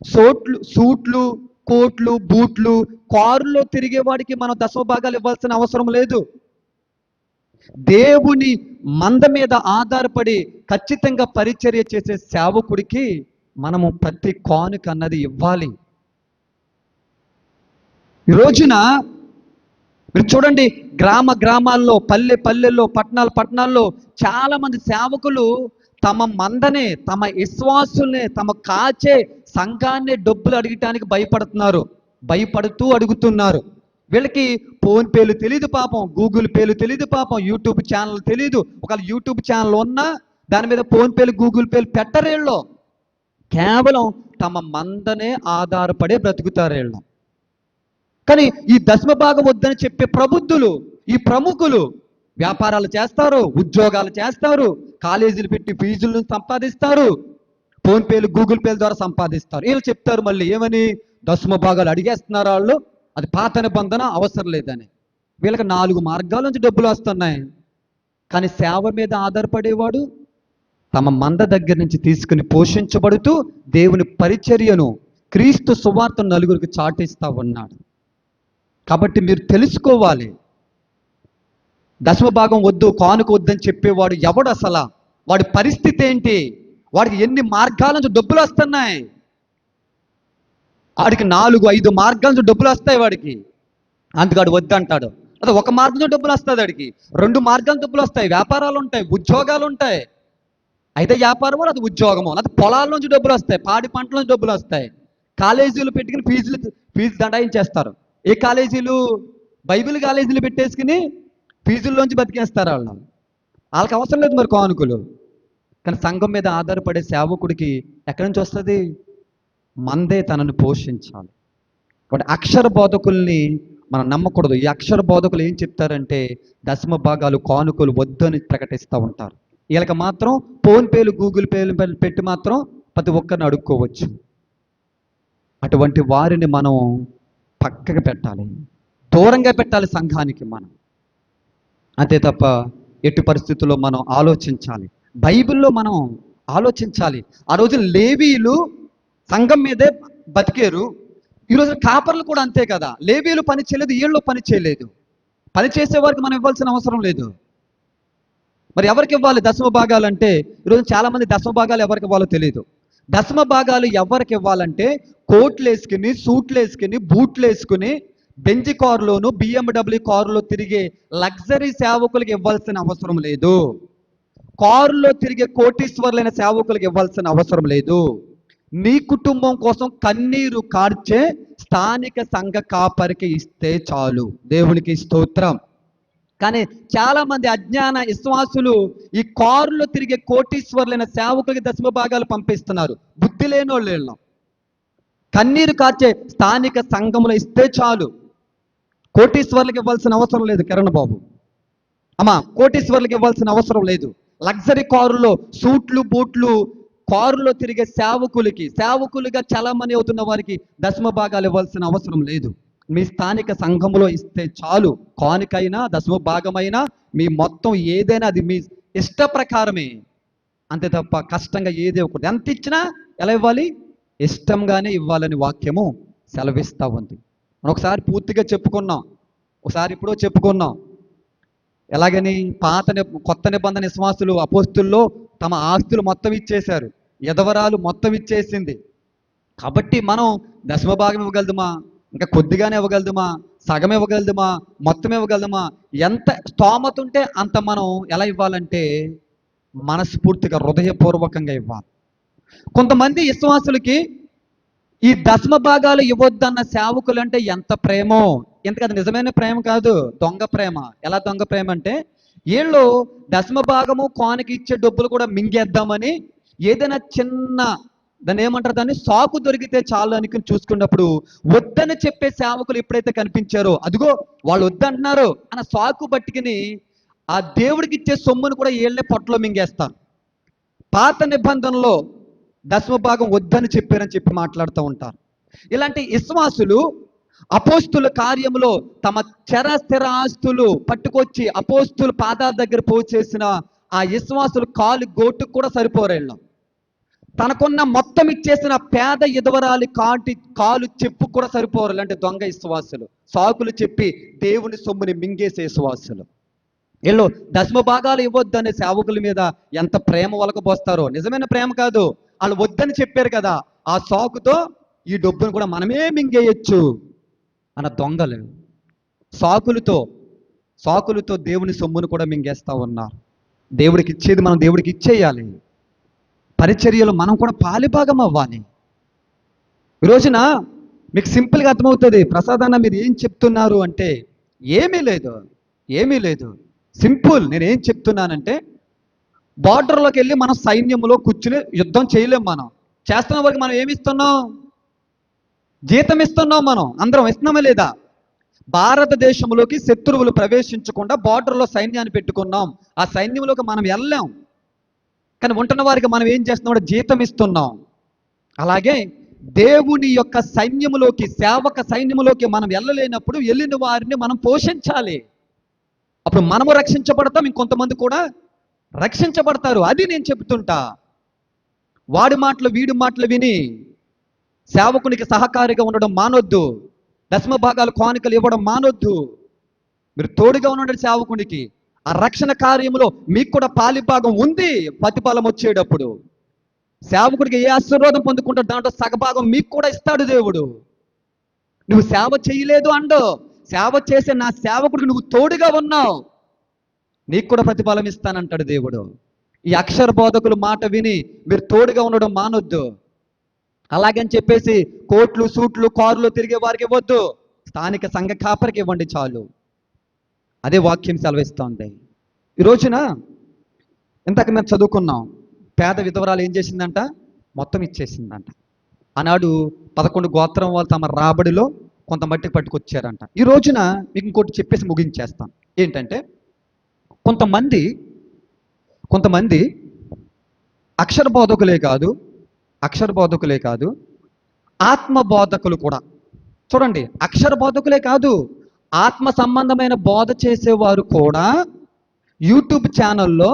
సూట్లు, కోట్లు, బూట్లు, కారులో తిరిగే వాడికి మనం దశమ భాగాలు ఇవ్వాల్సిన అవసరం లేదు. దేవుని మంద మీద ఆధారపడి ఖచ్చితంగా పరిచర్య చేసే సేవకుడికి మనము ప్రతి కానుక అన్నది ఇవ్వాలి. ఈ రోజున మీరు చూడండి, గ్రామాల్లో, పల్లెల్లో, పట్టణాల్లో చాలా మంది సేవకులు తమ మందనే, తమ విశ్వాసుల్నే, తమ కాచే సంఘాన్ని డబ్బులు అడగటానికి భయపడుతూ అడుగుతున్నారు. వీళ్ళకి ఫోన్ పేలు తెలియదు పాపం, గూగుల్ పేలు తెలియదు పాపం, యూట్యూబ్ ఛానల్ తెలియదు. ఒకవేళ యూట్యూబ్ ఛానల్ ఉన్నా దాని మీద ఫోన్ పేలు, గూగుల్ పేలు పెట్టరేళ్ళు. కేవలం తమ మందనే ఆధారపడే బ్రతుకుతారు వీళ్ళు. కానీ ఈ దశమ భాగం వద్దని చెప్పే ప్రబుద్ధులు, ఈ ప్రముఖులు వ్యాపారాలు చేస్తారు, ఉద్యోగాలు చేస్తారు, కాలేజీలు పెట్టి ఫీజులను సంపాదిస్తారు, ఫోన్ పేలు, గూగుల్ పేల ద్వారా సంపాదిస్తారు. వీళ్ళు చెప్తారు మళ్ళీ ఏమని, దశమ భాగాలు అడిగేస్తున్నారు వాళ్ళు, అది పాత నిబంధన, అవసరం లేదని. వీళ్ళకి 4 మార్గాల నుంచి డబ్బులు వస్తున్నాయి. కానీ సేవ మీద ఆధారపడేవాడు తమ మంద దగ్గర నుంచి తీసుకుని పోషించబడుతూ దేవుని పరిచర్యను, క్రీస్తు సువార్తను నలుగురికి చాటిస్తూ ఉన్నాడు. కాబట్టి మీరు తెలుసుకోవాలి, దశమ భాగం వద్దు, కానుక వద్దని చెప్పేవాడు ఎవడు, అసలు వాడి పరిస్థితి ఏంటి, వాడికి ఎన్ని మార్గాల నుంచి డబ్బులు వస్తున్నాయి. వాడికి 4-5 మార్గాల నుంచి డబ్బులు వస్తాయి వాడికి, అందుకాడు వద్దంటాడు. అదే ఒక మార్గంలో డబ్బులు వస్తుంది వాడికి, 2 మార్గాల డబ్బులు వస్తాయి, వ్యాపారాలు ఉంటాయి, ఉద్యోగాలు ఉంటాయి. అయితే వ్యాపారమో అది ఉద్యోగమో, అది పొలాల నుంచి డబ్బులు వస్తాయి, పాడి పంటల నుంచి డబ్బులు వస్తాయి. కాలేజీలు పెట్టుకుని ఫీజు దండాయించేస్తారు. ఏ కాలేజీలు, బైబిల్ కాలేజీలు పెట్టేసుకుని ఫీజుల్లోంచి బతికేస్తారు వాళ్ళకి అవసరం లేదు మరి కానుకలు. కానీ సంఘం మీద ఆధారపడే సేవకుడికి ఎక్కడి నుంచి వస్తుంది? మందే తనను పోషించాలి. కాబట్టి అక్షర బోధకుల్ని మనం నమ్మకూడదు. ఈ అక్షర బోధకులు ఏం చెప్తారంటే దశమ భాగాలు, కానుకలు వద్దని ప్రకటిస్తూ ఉంటారు. వీళ్ళకి మాత్రం ఫోన్ పేలు, గూగుల్ పేలు పెట్టి మాత్రం ప్రతి ఒక్కరిని అడుక్కోవచ్చు. అటువంటి వారిని మనం పక్కకు పెట్టాలి, దూరంగా పెట్టాలి సంఘానికి మనం. అంతే తప్ప ఎట్టి పరిస్థితుల్లో మనం ఆలోచించాలి, బైబిల్లో మనం ఆలోచించాలి. ఆ రోజు లేవీలు సంఘం మీదే బతికేరు, ఈరోజు కాపర్లు కూడా అంతే కదా. లేవీలు పని చేయలేదు, వీళ్ళు పని చేయలేదు. పని చేసేవారికి మనం ఇవ్వాల్సిన అవసరం లేదు. మరి ఎవరికి ఇవ్వాలి దశమ భాగాలు అంటే? ఈరోజు చాలామంది దశమ భాగాలు ఎవరికి ఇవ్వాలో తెలియదు. దశమ భాగాలు ఎవరికి ఇవ్వాలంటే కోట్లు వేసుకుని, సూట్లు వేసుకుని, బూట్లు వేసుకుని, బెంజ్ కారులోను, BMW కారులో తిరిగే లగ్జరీ సేవకులకి ఇవ్వాల్సిన అవసరం లేదు. కారులో తిరిగే కోటీశ్వర్లైన సేవకులకు ఇవ్వాల్సిన అవసరం లేదు. నీ కుటుంబం కోసం కన్నీరు కార్చే స్థానిక సంఘ కాపరికి ఇస్తే చాలు. దేవునికి స్తోత్రం. కానీ చాలా మంది అజ్ఞాన విశ్వాసులు ఈ కారులో తిరిగే కోటీశ్వర్లైన సేవకులకి దశమ భాగాలు పంపిస్తున్నారు. బుద్ధి లేని వాళ్ళు. కన్నీరు కార్చే స్థానిక సంఘంలో ఇస్తే చాలు, కోటీశ్వర్లకు ఇవ్వాల్సిన అవసరం లేదు. కిరణ్ బాబు అమ్మా, కోటీశ్వర్లకు ఇవ్వాల్సిన అవసరం లేదు. లగ్జరీ కారులో, సూట్లు బూట్లు కారులో తిరిగే సేవకులుగా చలామణి అవుతున్న వారికి దశమ భాగాలు ఇవ్వాల్సిన అవసరం లేదు. మీ స్థానిక సంఘంలో ఇస్తే చాలు. కానుకైనా, దశమ భాగమైనా, మీ మొత్తం ఏదైనా అది మీ ఇష్ట ప్రకారమే. అంతే తప్ప కష్టంగా ఏదే ఒకటి ఎంత ఇచ్చినా ఎలా ఇవ్వాలి? ఇష్టంగానే ఇవ్వాలని వాక్యము సెలవిస్తూ ఉంది. మనం ఒకసారి పూర్తిగా చెప్పుకున్నాం, ఒకసారి ఇప్పుడో చెప్పుకున్నాం. ఎలాగని కొత్త నిబంధన విశ్వాసులు, అపోస్తుల్లో తమ ఆస్తులు మొత్తం ఇచ్చేశారు, యదవరాలు మొత్తం ఇచ్చేసింది. కాబట్టి మనం దశమ భాగం ఇవ్వగలదుమా? ఇంకా కొద్దిగానే ఇవ్వగలదుమా? సగం ఇవ్వగలదుమా? మొత్తం ఇవ్వగలదుమా? ఎంత స్తోమత ఉంటే అంత మనం ఎలా ఇవ్వాలంటే మనస్ఫూర్తిగా, హృదయపూర్వకంగా ఇవ్వాలి. కొంతమంది విశ్వాసులకి ఈ దశమ భాగాలు ఇవ్వద్దన్న సేవకులు అంటే ఎంత ప్రేమో! ఎందుకంటే నిజమైన ప్రేమ కాదు, దొంగ ప్రేమ. ఎలా దొంగ ప్రేమ అంటే వీళ్ళు దశమ భాగము కానుక ఇచ్చే డబ్బులు కూడా మింగేద్దామని ఏదైనా చిన్న దాన్ని ఏమంటారు, దాన్ని సాకు దొరికితే చాలు అనుకుని చూసుకున్నప్పుడు వద్దని చెప్పే సేవకులు ఎప్పుడైతే కనిపించారో, అదిగో వాళ్ళు వద్దంటున్నారు అన్న సాకు పట్టుకుని ఆ దేవుడికి ఇచ్చే సొమ్మును కూడా వీళ్ళే పొట్టలో మింగేస్తారు. పాత నిబంధనలో దశమ భాగం వద్దని చెప్పారని చెప్పి మాట్లాడుతూ ఉంటారు. ఇలాంటి విశ్వాసులు అపోస్తుల కార్యములో తమ స్థిర ఆస్తులు పట్టుకొచ్చి అపోస్తుల పాదాల దగ్గర పోచేసిన ఆ విశ్వాసులు కాలు గోటుకు కూడా సరిపోరేళ్ళు. తనకున్న మొత్తం ఇచ్చేసిన పేద విధవరాలి కాలు చెప్పు కూడా సరిపోరు. అంటే దొంగ విశ్వాసులు, సాకులు చెప్పి దేవుని సొమ్ముని మింగేసే విశ్వాసులు. వీళ్ళు దశమ భాగాలు ఇవ్వద్దనే సేవకుల మీద ఎంత ప్రేమ వలకపోస్తారో. నిజమైన ప్రేమ కాదు, వాళ్ళు వద్దని చెప్పారు కదా, ఆ సాకుతో ఈ డబ్బును కూడా మనమే మింగేయచ్చు అన్న దొంగలు సాకులతో దేవుని సొమ్మును కూడా మింగేస్తా ఉన్నారు. దేవుడికి ఇచ్చేది మనం దేవుడికి ఇచ్చేయాలి. పరిచర్యలు మనం కూడా పాలిభాగం అవ్వాలి. ఈ రోజున మీకు సింపుల్గా అర్థమవుతుంది, ప్రసాదన్న మీరు ఏం చెప్తున్నారు అంటే ఏమీ లేదు. సింపుల్. నేను ఏం చెప్తున్నానంటే బార్డర్లోకి వెళ్ళి మనం సైన్యంలో కూర్చుని యుద్ధం చేయలేం. మనం చేస్తున్న వరకు మనం ఏమి ఇస్తున్నాం? జీతం ఇస్తున్నాం. మనం అందరం ఇస్తున్నామా లేదా? భారతదేశంలోకి శత్రువులు ప్రవేశించకుండా బార్డర్లో సైన్యాన్ని పెట్టుకున్నాం. ఆ సైన్యంలోకి మనం వెళ్ళాం, కానీ ఉంటున్న వారికి మనం ఏం చేస్తున్నాం? జీతం ఇస్తున్నాం. అలాగే దేవుని యొక్క సైన్యములోకి, సేవక సైన్యములోకి మనం వెళ్ళలేనప్పుడు వెళ్ళిన వారిని మనం పోషించాలి. అప్పుడు మనము రక్షించబడతాం, ఇంకొంతమంది కూడా రక్షించబడతారు. అది నేను చెబుతుంటా. వాడి మాటలు వీడి మాటలు విని సేవకునికి సహకారిగా ఉండడం మానొద్దు. దశమ భాగాలు కానుకలు ఇవ్వడం మానొద్దు. మీరు తోడుగా ఉండండి సేవకునికి. ఆ రక్షణ కార్యంలో మీకు కూడా పాలిభాగం ఉంది. ప్రతిఫలం వచ్చేటప్పుడు సేవకుడికి ఏ ఆశీర్వాదం పొందుకుంటాడు, దాంట్లో సగభాగం మీకు కూడా ఇస్తాడు దేవుడు. నువ్వు సేవ చేయలేదు అండు, సేవ చేసే నా సేవకుడికి నువ్వు తోడుగా ఉన్నావు, నీకు కూడా ప్రతిఫలం ఇస్తానంటాడు దేవుడు. ఈ అక్షర బోధకులు మాట విని మీరు తోడుగా ఉండడం మానొద్దు. అలాగని చెప్పేసి కోట్లు సూట్లు కార్లు తిరిగే వారికి ఇవ్వద్దు. స్థానిక సంఘ కాపరికి ఇవ్వండి చాలు. అదే వాక్యం సెలవిస్తోంది. ఈ రోజున ఇంతకు మేము చదువుకున్నాం, పేద విధవరాలు ఏం చేసిందంట? మొత్తం ఇచ్చేసిందంట. ఆనాడు 11 గోత్రం వాళ్ళు తమ రాబడిలో కొంత మట్టికి పట్టుకొచ్చారంట. ఈ రోజున మీకు ఇంకోటి చెప్పేసి ముగించేస్తాను. ఏంటంటే కొంతమంది అక్షర బోధకులే కాదు ఆత్మ బోధకులు కూడా. చూడండి, అక్షర బోధకులే కాదు, ఆత్మ సంబంధమైన బోధ చేసేవారు కూడా యూట్యూబ్ ఛానల్లో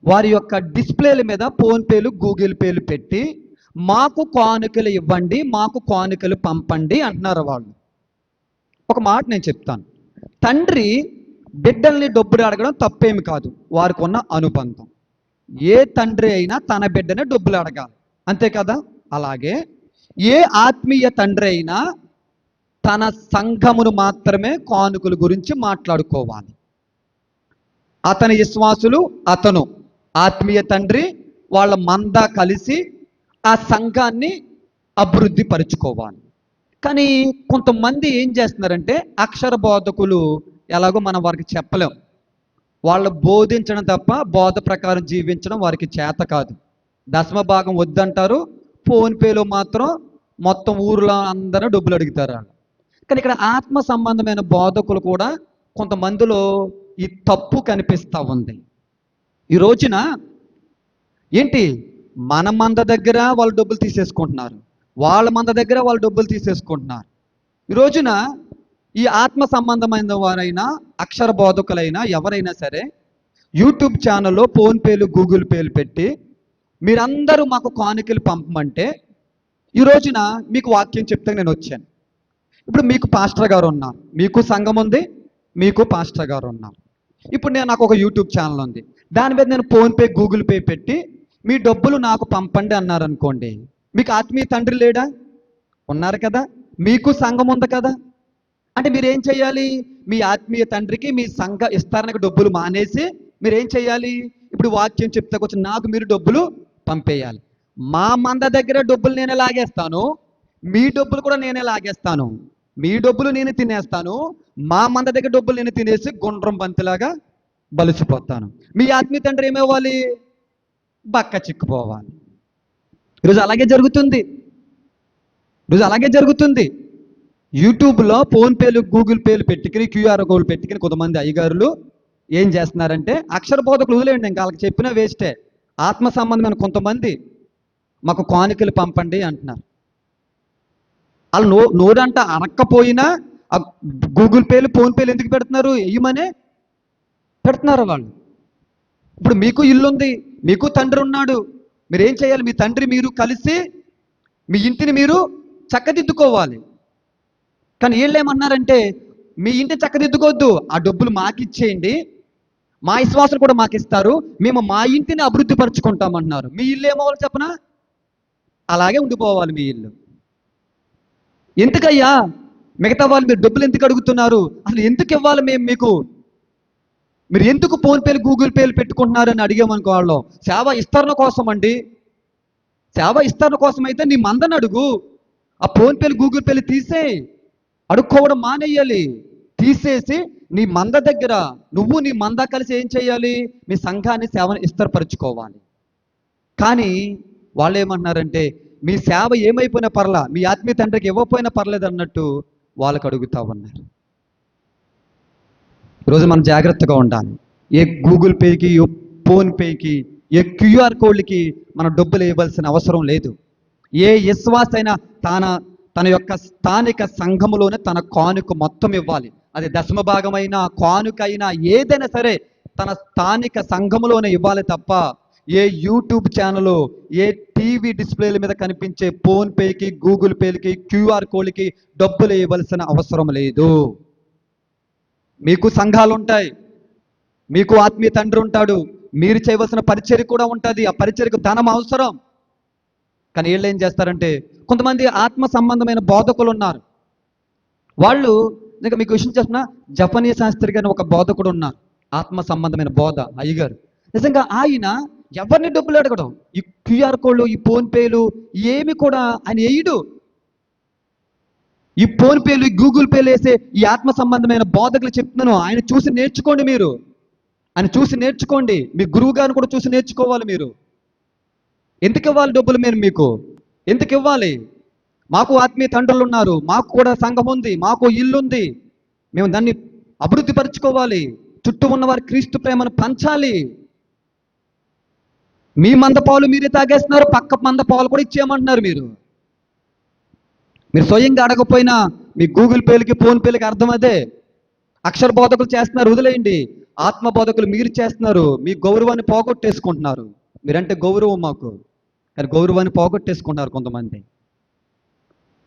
వారి యొక్క డిస్ప్లేల మీద ఫోన్పేలు గూగుల్ పేలు పెట్టి మాకు కానుకలు ఇవ్వండి, మాకు కానుకలు పంపండి అంటున్నారు వాళ్ళు. ఒక మాట నేను చెప్తాను, తండ్రి బిడ్డల్ని డబ్బులు అడగడం తప్పేమి కాదు, వారికి ఉన్న అనుబంధం. ఏ తండ్రి అయినా తన బిడ్డనే డబ్బులు అడగాలి, అంతే కదా? అలాగే ఏ ఆత్మీయ తండ్రి అయినా తన సంఘమును మాత్రమే కానుకల గురించి మాట్లాడుకోవాలి. అతని విశ్వాసులు, అతను ఆత్మీయ తండ్రి, వాళ్ళ మంద కలిసి ఆ సంఘాన్ని అభివృద్ధి పరుచుకోవాలి. కానీ కొంతమంది ఏం చేస్తున్నారంటే అక్షర బోధకులు, ఎలాగో మనం వారికి చెప్పలేం, వాళ్ళు బోధించడం తప్ప బోధ ప్రకారం జీవించడం వారికి చేత కాదు. దశమ భాగం వద్దంటారు, ఫోన్పేలో మాత్రం మొత్తం ఊర్లో అందరూ డబ్బులు అడుగుతారు. కానీ ఇక్కడ ఆత్మ సంబంధమైన బోధకులు కూడా కొంతమందిలో ఈ తప్పు కనిపిస్తూ ఉంది. ఈ రోజున ఏంటి, మన మంద దగ్గర వాళ్ళు డబ్బులు తీసేసుకుంటున్నారు, వాళ్ళ మంద దగ్గర వాళ్ళు డబ్బులు తీసేసుకుంటున్నారు. ఈ రోజున ఈ ఆత్మ సంబంధమైన వారైనా అక్షర బోధకులైనా ఎవరైనా సరే యూట్యూబ్ ఛానల్లో ఫోన్పేలు గూగుల్ పేలు పెట్టి మీరందరూ మాకు కానుకలు పంపమంటే, ఈ రోజున మీకు వాక్యం చెప్తే నేను వచ్చాను. ఇప్పుడు మీకు పాస్టర్ గారు ఉన్నారు, మీకు సంఘం ఉంది, మీకు పాస్టర్ గారు ఉన్నారు. ఇప్పుడు నాకు ఒక యూట్యూబ్ ఛానల్ ఉంది, దాని మీద నేను ఫోన్పే గూగుల్ పే పెట్టి మీ డబ్బులు నాకు పంపండి అన్నారు అనుకోండి, మీకు ఆత్మీయ తండ్రి లేడా? ఉన్నారు కదా, మీకు సంఘం ఉంది కదా. అంటే మీరేం చేయాలి? మీ ఆత్మీయ తండ్రికి మీ సంఘ విస్తరణకు డబ్బులు మానేసి మీరేం చేయాలి? ఇప్పుడు వాక్యం చెప్తే కొంచెం నాకు మీరు డబ్బులు పంపేయాలి. మా మంద దగ్గర డబ్బులు నేనే లాగేస్తాను, మీ డబ్బులు కూడా నేనే లాగేస్తాను, మీ డబ్బులు నేను తినేస్తాను, మా మంద దగ్గర డబ్బులు నేను తినేసి గుండ్రం బంతిలాగా బలిసిపోతాను. మీ ఆత్మీయ తండ్రి ఏమవ్వాలి? బక్క చిక్కుపోవాలి. ఈరోజు అలాగే జరుగుతుంది. ఈరోజు అలాగే జరుగుతుంది. యూట్యూబ్లో ఫోన్పేలు, గూగుల్ పేలు పెట్టుకుని, క్యూఆర్ కోడ్లు పెట్టుకుని కొంతమంది అయ్యగారులు ఏం చేస్తున్నారంటే, అక్షర బోధకులు వదిలేండి, ఇంకా వాళ్ళకి చెప్పినా వేస్టే. ఆత్మ సంబంధమైన కొంతమంది మాకు కానుకలు పంపండి అంటున్నారు. వాళ్ళు నోరంట అనక్కపోయినా ఆ గూగుల్ పేలు, ఫోన్పేలు ఎందుకు పెడుతున్నారు? వెయ్యమనే పెడుతున్నారు వాళ్ళు. ఇప్పుడు మీకు ఇల్లుంది, మీకు తండ్రి ఉన్నాడు, మీరేం చేయాలి? మీ తండ్రి మీరు కలిసి మీ ఇంటిని మీరు చక్కదిద్దుకోవాలి. కానీ వీళ్ళు ఏమన్నారంటే, మీ ఇంటిని చక్కదిద్దుకోవద్దు, ఆ డబ్బులు మాకు ఇచ్చేయండి, మా విశ్వాసాలు కూడా మాకు ఇస్తారు, మేము మా ఇంటిని అభివృద్ధి పరుచుకుంటామన్నారు. మీ ఇల్లు ఏమవ్వాలి చెప్పనా? అలాగే ఉండిపోవాలి మీ ఇల్లు. ఎందుకయ్యా మిగతా వాళ్ళు మీరు డబ్బులు ఎందుకు అడుగుతున్నారు? అసలు ఎందుకు ఇవ్వాలి మేము మీకు? మీరు ఎందుకు ఫోన్పేలు, గూగుల్ పేలు పెట్టుకుంటున్నారని అడిగామనుకో, వాళ్ళు సేవ విస్తరణ కోసం అండి. సేవ విస్తరణ కోసం అయితే నీ మందని అడుగు. ఆ ఫోన్పేలు, గూగుల్ పేలు తీసేయి, అడుక్కోవడం మానేయాలి. తీసేసి నీ మంద దగ్గర నువ్వు నీ మంద కలిసి ఏం చేయాలి? మీ సంఘాన్ని సేవను విస్తరపరుచుకోవాలి. కానీ వాళ్ళు ఏమంటున్నారంటే, మీ సేవ ఏమైపోయినా పర్లా, మీ ఆత్మీయ తండ్రికి ఇవ్వకపోయినా పర్లేదు అన్నట్టు వాళ్ళకు అడుగుతా ఉన్నారు. ఈరోజు మనం జాగ్రత్తగా ఉండాలి. ఏ గూగుల్ పేకి, ఏ ఫోన్పేకి, ఏ క్యూఆర్ కోడ్లకి మనం డబ్బులు ఇవ్వాల్సిన అవసరం లేదు. ఏ విశ్వాస అయినా తన యొక్క స్థానిక సంఘములోనే తన కానుక మొత్తం ఇవ్వాలి. అది దశమ భాగమైనా, కానుక అయినా, ఏదైనా సరే తన స్థానిక సంఘములోనే ఇవ్వాలి తప్ప ఏ యూట్యూబ్ ఛానల్, ఏ టీవీ డిస్ప్లేల మీద కనిపించే ఫోన్పేకి, గూగుల్ పేలకి, క్యూఆర్ కోడ్లకి డబ్బులు ఇవ్వాల్సిన అవసరం లేదు. మీకు సంఘాలు ఉంటాయి, మీకు ఆత్మీయ తండ్రి ఉంటాడు, మీరు చేయవలసిన పరిచర్య కూడా ఉంటుంది. ఆ పరిచర్యకు ధనం అవసరం. కానీ వీళ్ళు ఏం చేస్తారంటే, కొంతమంది ఆత్మ సంబంధమైన బోధకులు ఉన్నారు. వాళ్ళు ఇంకా మీకు విషయం చేస్తున్నా, జపనీయ శాస్త్రి గారిని ఒక బోధకుడు ఉన్నారు, ఆత్మ సంబంధమైన బోధ అయ్యగారు. నిజంగా ఆయన ఎవరిని డబ్బులు అడగడం, ఈ క్యూఆర్ కోడ్లు, ఈ ఫోన్పేలు ఏమి కూడా ఆయన వేయడు. ఈ ఫోన్పేలు, ఈ గూగుల్ పేలు వేసే ఈ ఆత్మ సంబంధమైన బోధకులు చెప్తున్నాను, ఆయన చూసి నేర్చుకోండి. మీరు ఆయన చూసి నేర్చుకోండి. మీ గురువు గారిని కూడా చూసి నేర్చుకోవాలి. మీరు ఎందుకు ఇవ్వాలి డబ్బులు? మీకు ఎందుకు ఇవ్వాలి? మాకు ఆత్మీయ తండ్రులు ఉన్నారు, మాకు కూడా సంఘం ఉంది, మాకు ఇల్లు ఉంది, మేము దాన్ని అభివృద్ధి పరుచుకోవాలి, చుట్టూ ఉన్నవారి క్రీస్తు ప్రేమను పంచాలి. మీ మంద పాలు మీరే తాగేస్తున్నారు, పక్క మంద పాలు కూడా ఇచ్చేయమంటున్నారు. మీరు స్వయంగా అడగపోయినా మీ గూగుల్ పేలకి, ఫోన్పేలకి అర్థం అదే. అక్షర బోధకులు చేస్తున్నారు, వదిలేయండి. ఆత్మ బోధకులు మీరు చేస్తున్నారు, మీ గౌరవాన్ని పోగొట్టేసుకుంటున్నారు. మీరంటే గౌరవం మాకు, కానీ గౌరవాన్ని పోగొట్టేసుకుంటున్నారు కొంతమంది.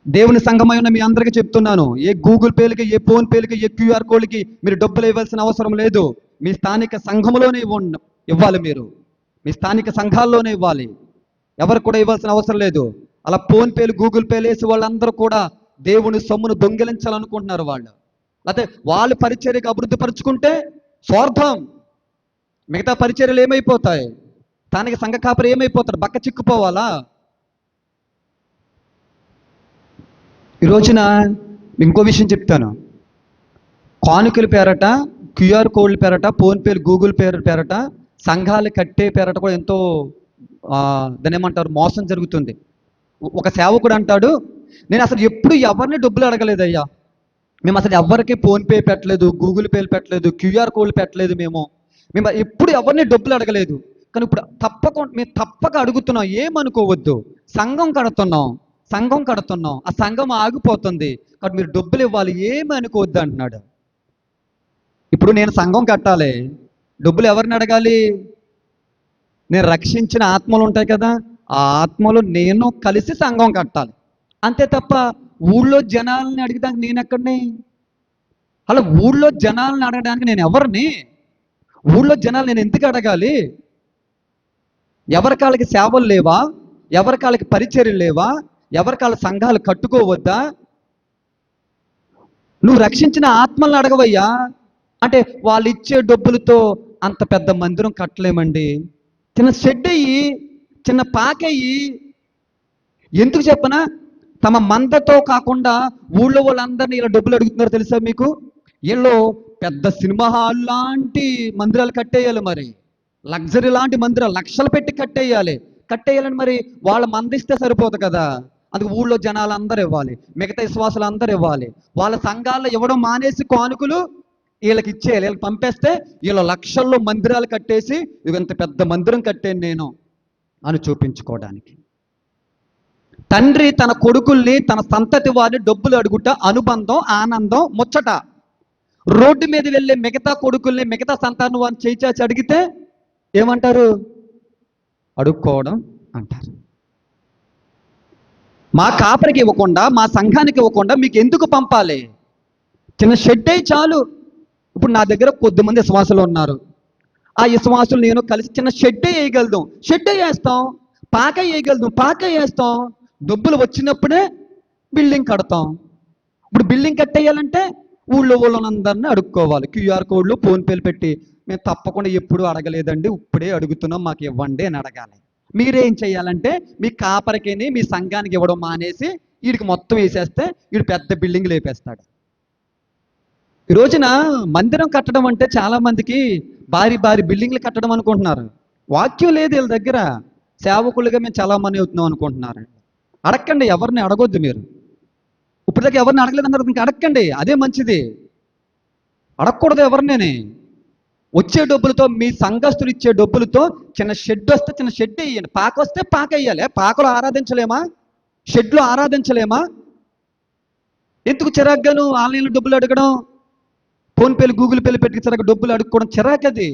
దేవుని సంఘమై ఉన్న మీ అందరికీ చెప్తున్నాను, ఏ గూగుల్ పేలకి, ఏ ఫోన్పేలకి, ఏ క్యూఆర్ కోడ్లకి మీరు డబ్బులు ఇవ్వాల్సిన అవసరం లేదు. మీ స్థానిక సంఘంలోనే ఇవ్వాలి. మీరు మీ స్థానిక సంఘాల్లోనే ఇవ్వాలి. ఎవరికి కూడా ఇవ్వాల్సిన అవసరం లేదు. అలా ఫోన్పేలు, గూగుల్ పేలు వేసి వాళ్ళందరూ కూడా దేవుని సొమ్మును దొంగిలించాలనుకుంటున్నారు. లేకపోతే వాళ్ళు పరిచర్యకు అభివృద్ధి పరుచుకుంటే స్వార్థం. మిగతా పరిచర్యలు ఏమైపోతాయి? స్థానిక సంఘ కాపరి ఏమైపోతాడు? బక్క చిక్కుపోవాలా? ఈ రోజున ఇంకో విషయం చెప్తాను. కానుకల పేరట, క్యూఆర్ కోడ్ల పేరట, ఫోన్పేలు, గూగుల్ పేరట, సంఘాలు కట్టే పేరట కూడా ఎంతో దాన్ని ఏమంటారు, మోసం జరుగుతుంది. ఒక సేవకుడు అంటాడు, నేను అసలు ఎప్పుడు ఎవరిని డబ్బులు అడగలేదయ్యా, మేము అసలు ఎవరికి ఫోన్పే పెట్టలేదు, గూగుల్ పేలు పెట్టలేదు, క్యూఆర్ కోడ్లు పెట్టలేదు, మేము ఎప్పుడు ఎవరిని డబ్బులు అడగలేదు. కానీ ఇప్పుడు మేము తప్పక అడుగుతున్నాం. ఏమనుకోవద్దు, సంఘం కడుతున్నాం, ఆ సంఘం ఆగిపోతుంది, కాబట్టి మీరు డబ్బులు ఇవ్వాలి, ఏమి అనుకోవద్దు అంటున్నాడు. ఇప్పుడు నేను సంఘం కట్టాలి, డబ్బులు ఎవరిని అడగాలి? నేను రక్షించిన ఆత్మలు ఉంటాయి కదా, ఆ ఆత్మలు నేను కలిసి సంఘం కట్టాలి. అంతే తప్ప ఊళ్ళో జనాలని అడిగడానికి నేను ఎక్కడిని? అలా ఊళ్ళో జనాలను అడగడానికి నేను ఎవరిని? ఊళ్ళో జనాలు నేను ఎందుకు అడగాలి? ఎవరికాళ్ళకి సేవలు లేవా? ఎవరికాళ్ళకి పరిచర్యలు లేవా? ఎవరికాళ్ళ సంఘాలు కట్టుకోవద్దా? నువ్వు రక్షించిన ఆత్మలను అడగవయ్యా. అంటే వాళ్ళు ఇచ్చే డబ్బులతో అంత పెద్ద మందిరం కట్టలేమండి. చిన్న షెడ్ అయ్యి, చిన్న పాకయ్యి. ఎందుకు చెప్పనా? తమ మందతో కాకుండా ఊళ్ళో వాళ్ళందరినీ ఇలా డబ్బులు అడుగుతున్నారు తెలుసా మీకు? వీళ్ళు పెద్ద సినిమా హాల్ లాంటి మందిరాలు కట్టేయాలి, మరి లగ్జరీ లాంటి మందిరాలు లక్షలు పెట్టి కట్టేయాలని మరి వాళ్ళు మందిస్తే సరిపోదు కదా. అందుకు ఊళ్ళో జనాలు అందరూ ఇవ్వాలి, మిగతా విశ్వాసాలు అందరూ ఇవ్వాలి. వాళ్ళ సంఘాల్లో ఇవ్వడం మానేసి కానుకలు వీళ్ళకి ఇచ్చేయాలి. వీళ్ళకి పంపేస్తే వీళ్ళ లక్షల్లో మందిరాలు కట్టేసి ఇంత పెద్ద మందిరం కట్టాను నేను అని చూపించుకోవడానికి. తండ్రి తన కొడుకుల్ని, తన సంతతి వారిని డబ్బులు అడుగుట అనుబంధం, ఆనందం, ముచ్చట. రోడ్డు మీద వెళ్ళే మిగతా కొడుకుల్ని, మిగతా సంతానం వారిని చేయి అడిగితే ఏమంటారు? అడుక్కోవడం అంటారు. మా కాపరికి ఇవ్వకుండా, మా సంఘానికి ఇవ్వకుండా మీకు ఎందుకు పంపాలి? చిన్న షెడ్ అయి చాలు. ఇప్పుడు నా దగ్గర కొద్దిమంది విశ్వాసులు ఉన్నారు. ఆ విశ్వాసులు నేను కలిసి చిన్న షెడ్ వేయగలుగుతాం, షెడ్ వేస్తాం. పాక వేయగలుగుతాం, పాక వేస్తాం. డబ్బులు వచ్చినప్పుడే బిల్డింగ్ కడతాం. ఇప్పుడు బిల్డింగ్ కట్టేయాలంటే ఊళ్ళో వాళ్ళందరినీ అడుక్కోవాలి. క్యూఆర్ కోడ్లు, ఫోన్పేలు పెట్టి మేము తప్పకుండా ఎప్పుడు అడగలేదండి, ఇప్పుడే అడుగుతున్నాం, మాకు ఇవ్వండి అని అడగాలి. మీరేం చేయాలంటే మీ కాపరికిని, మీ సంఘానికి ఇవ్వడం మానేసి వీడికి మొత్తం వేసేస్తే వీడు పెద్ద బిల్డింగ్ లేపేస్తాడు. ఈ రోజున మందిరం కట్టడం అంటే చాలా మందికి భారీ భారీ బిల్డింగ్లు కట్టడం అనుకుంటున్నారు. వాక్యం లేదు వీళ్ళ దగ్గర. సేవకులుగా మేము చాలామంది అవుతున్నాం అనుకుంటున్నారు. అడగండి, ఎవరిని అడగొద్దు మీరు. ఇప్పుడు దగ్గర ఎవరిని అడగలేదన్నారు, ఇంకా అడగండి, అదే మంచిది. అడగకూడదు ఎవరినేని. వచ్చే డబ్బులతో, మీ సంఘస్థులు ఇచ్చే డబ్బులతో చిన్న షెడ్ వస్తే చిన్న షెడ్ వేయండి, పాక వస్తే పాక వేయాలి. పాకలో ఆరాధించలేమా? షెడ్లో ఆరాధించలేమా? ఎందుకు చిరాగ్గాను ఆన్లైన్లో డబ్బులు అడగడం, ఫోన్పేలు, గూగుల్ పేలు పెట్టి చిరాకు డబ్బులు అడుక్కోవడం చిరాకు. అది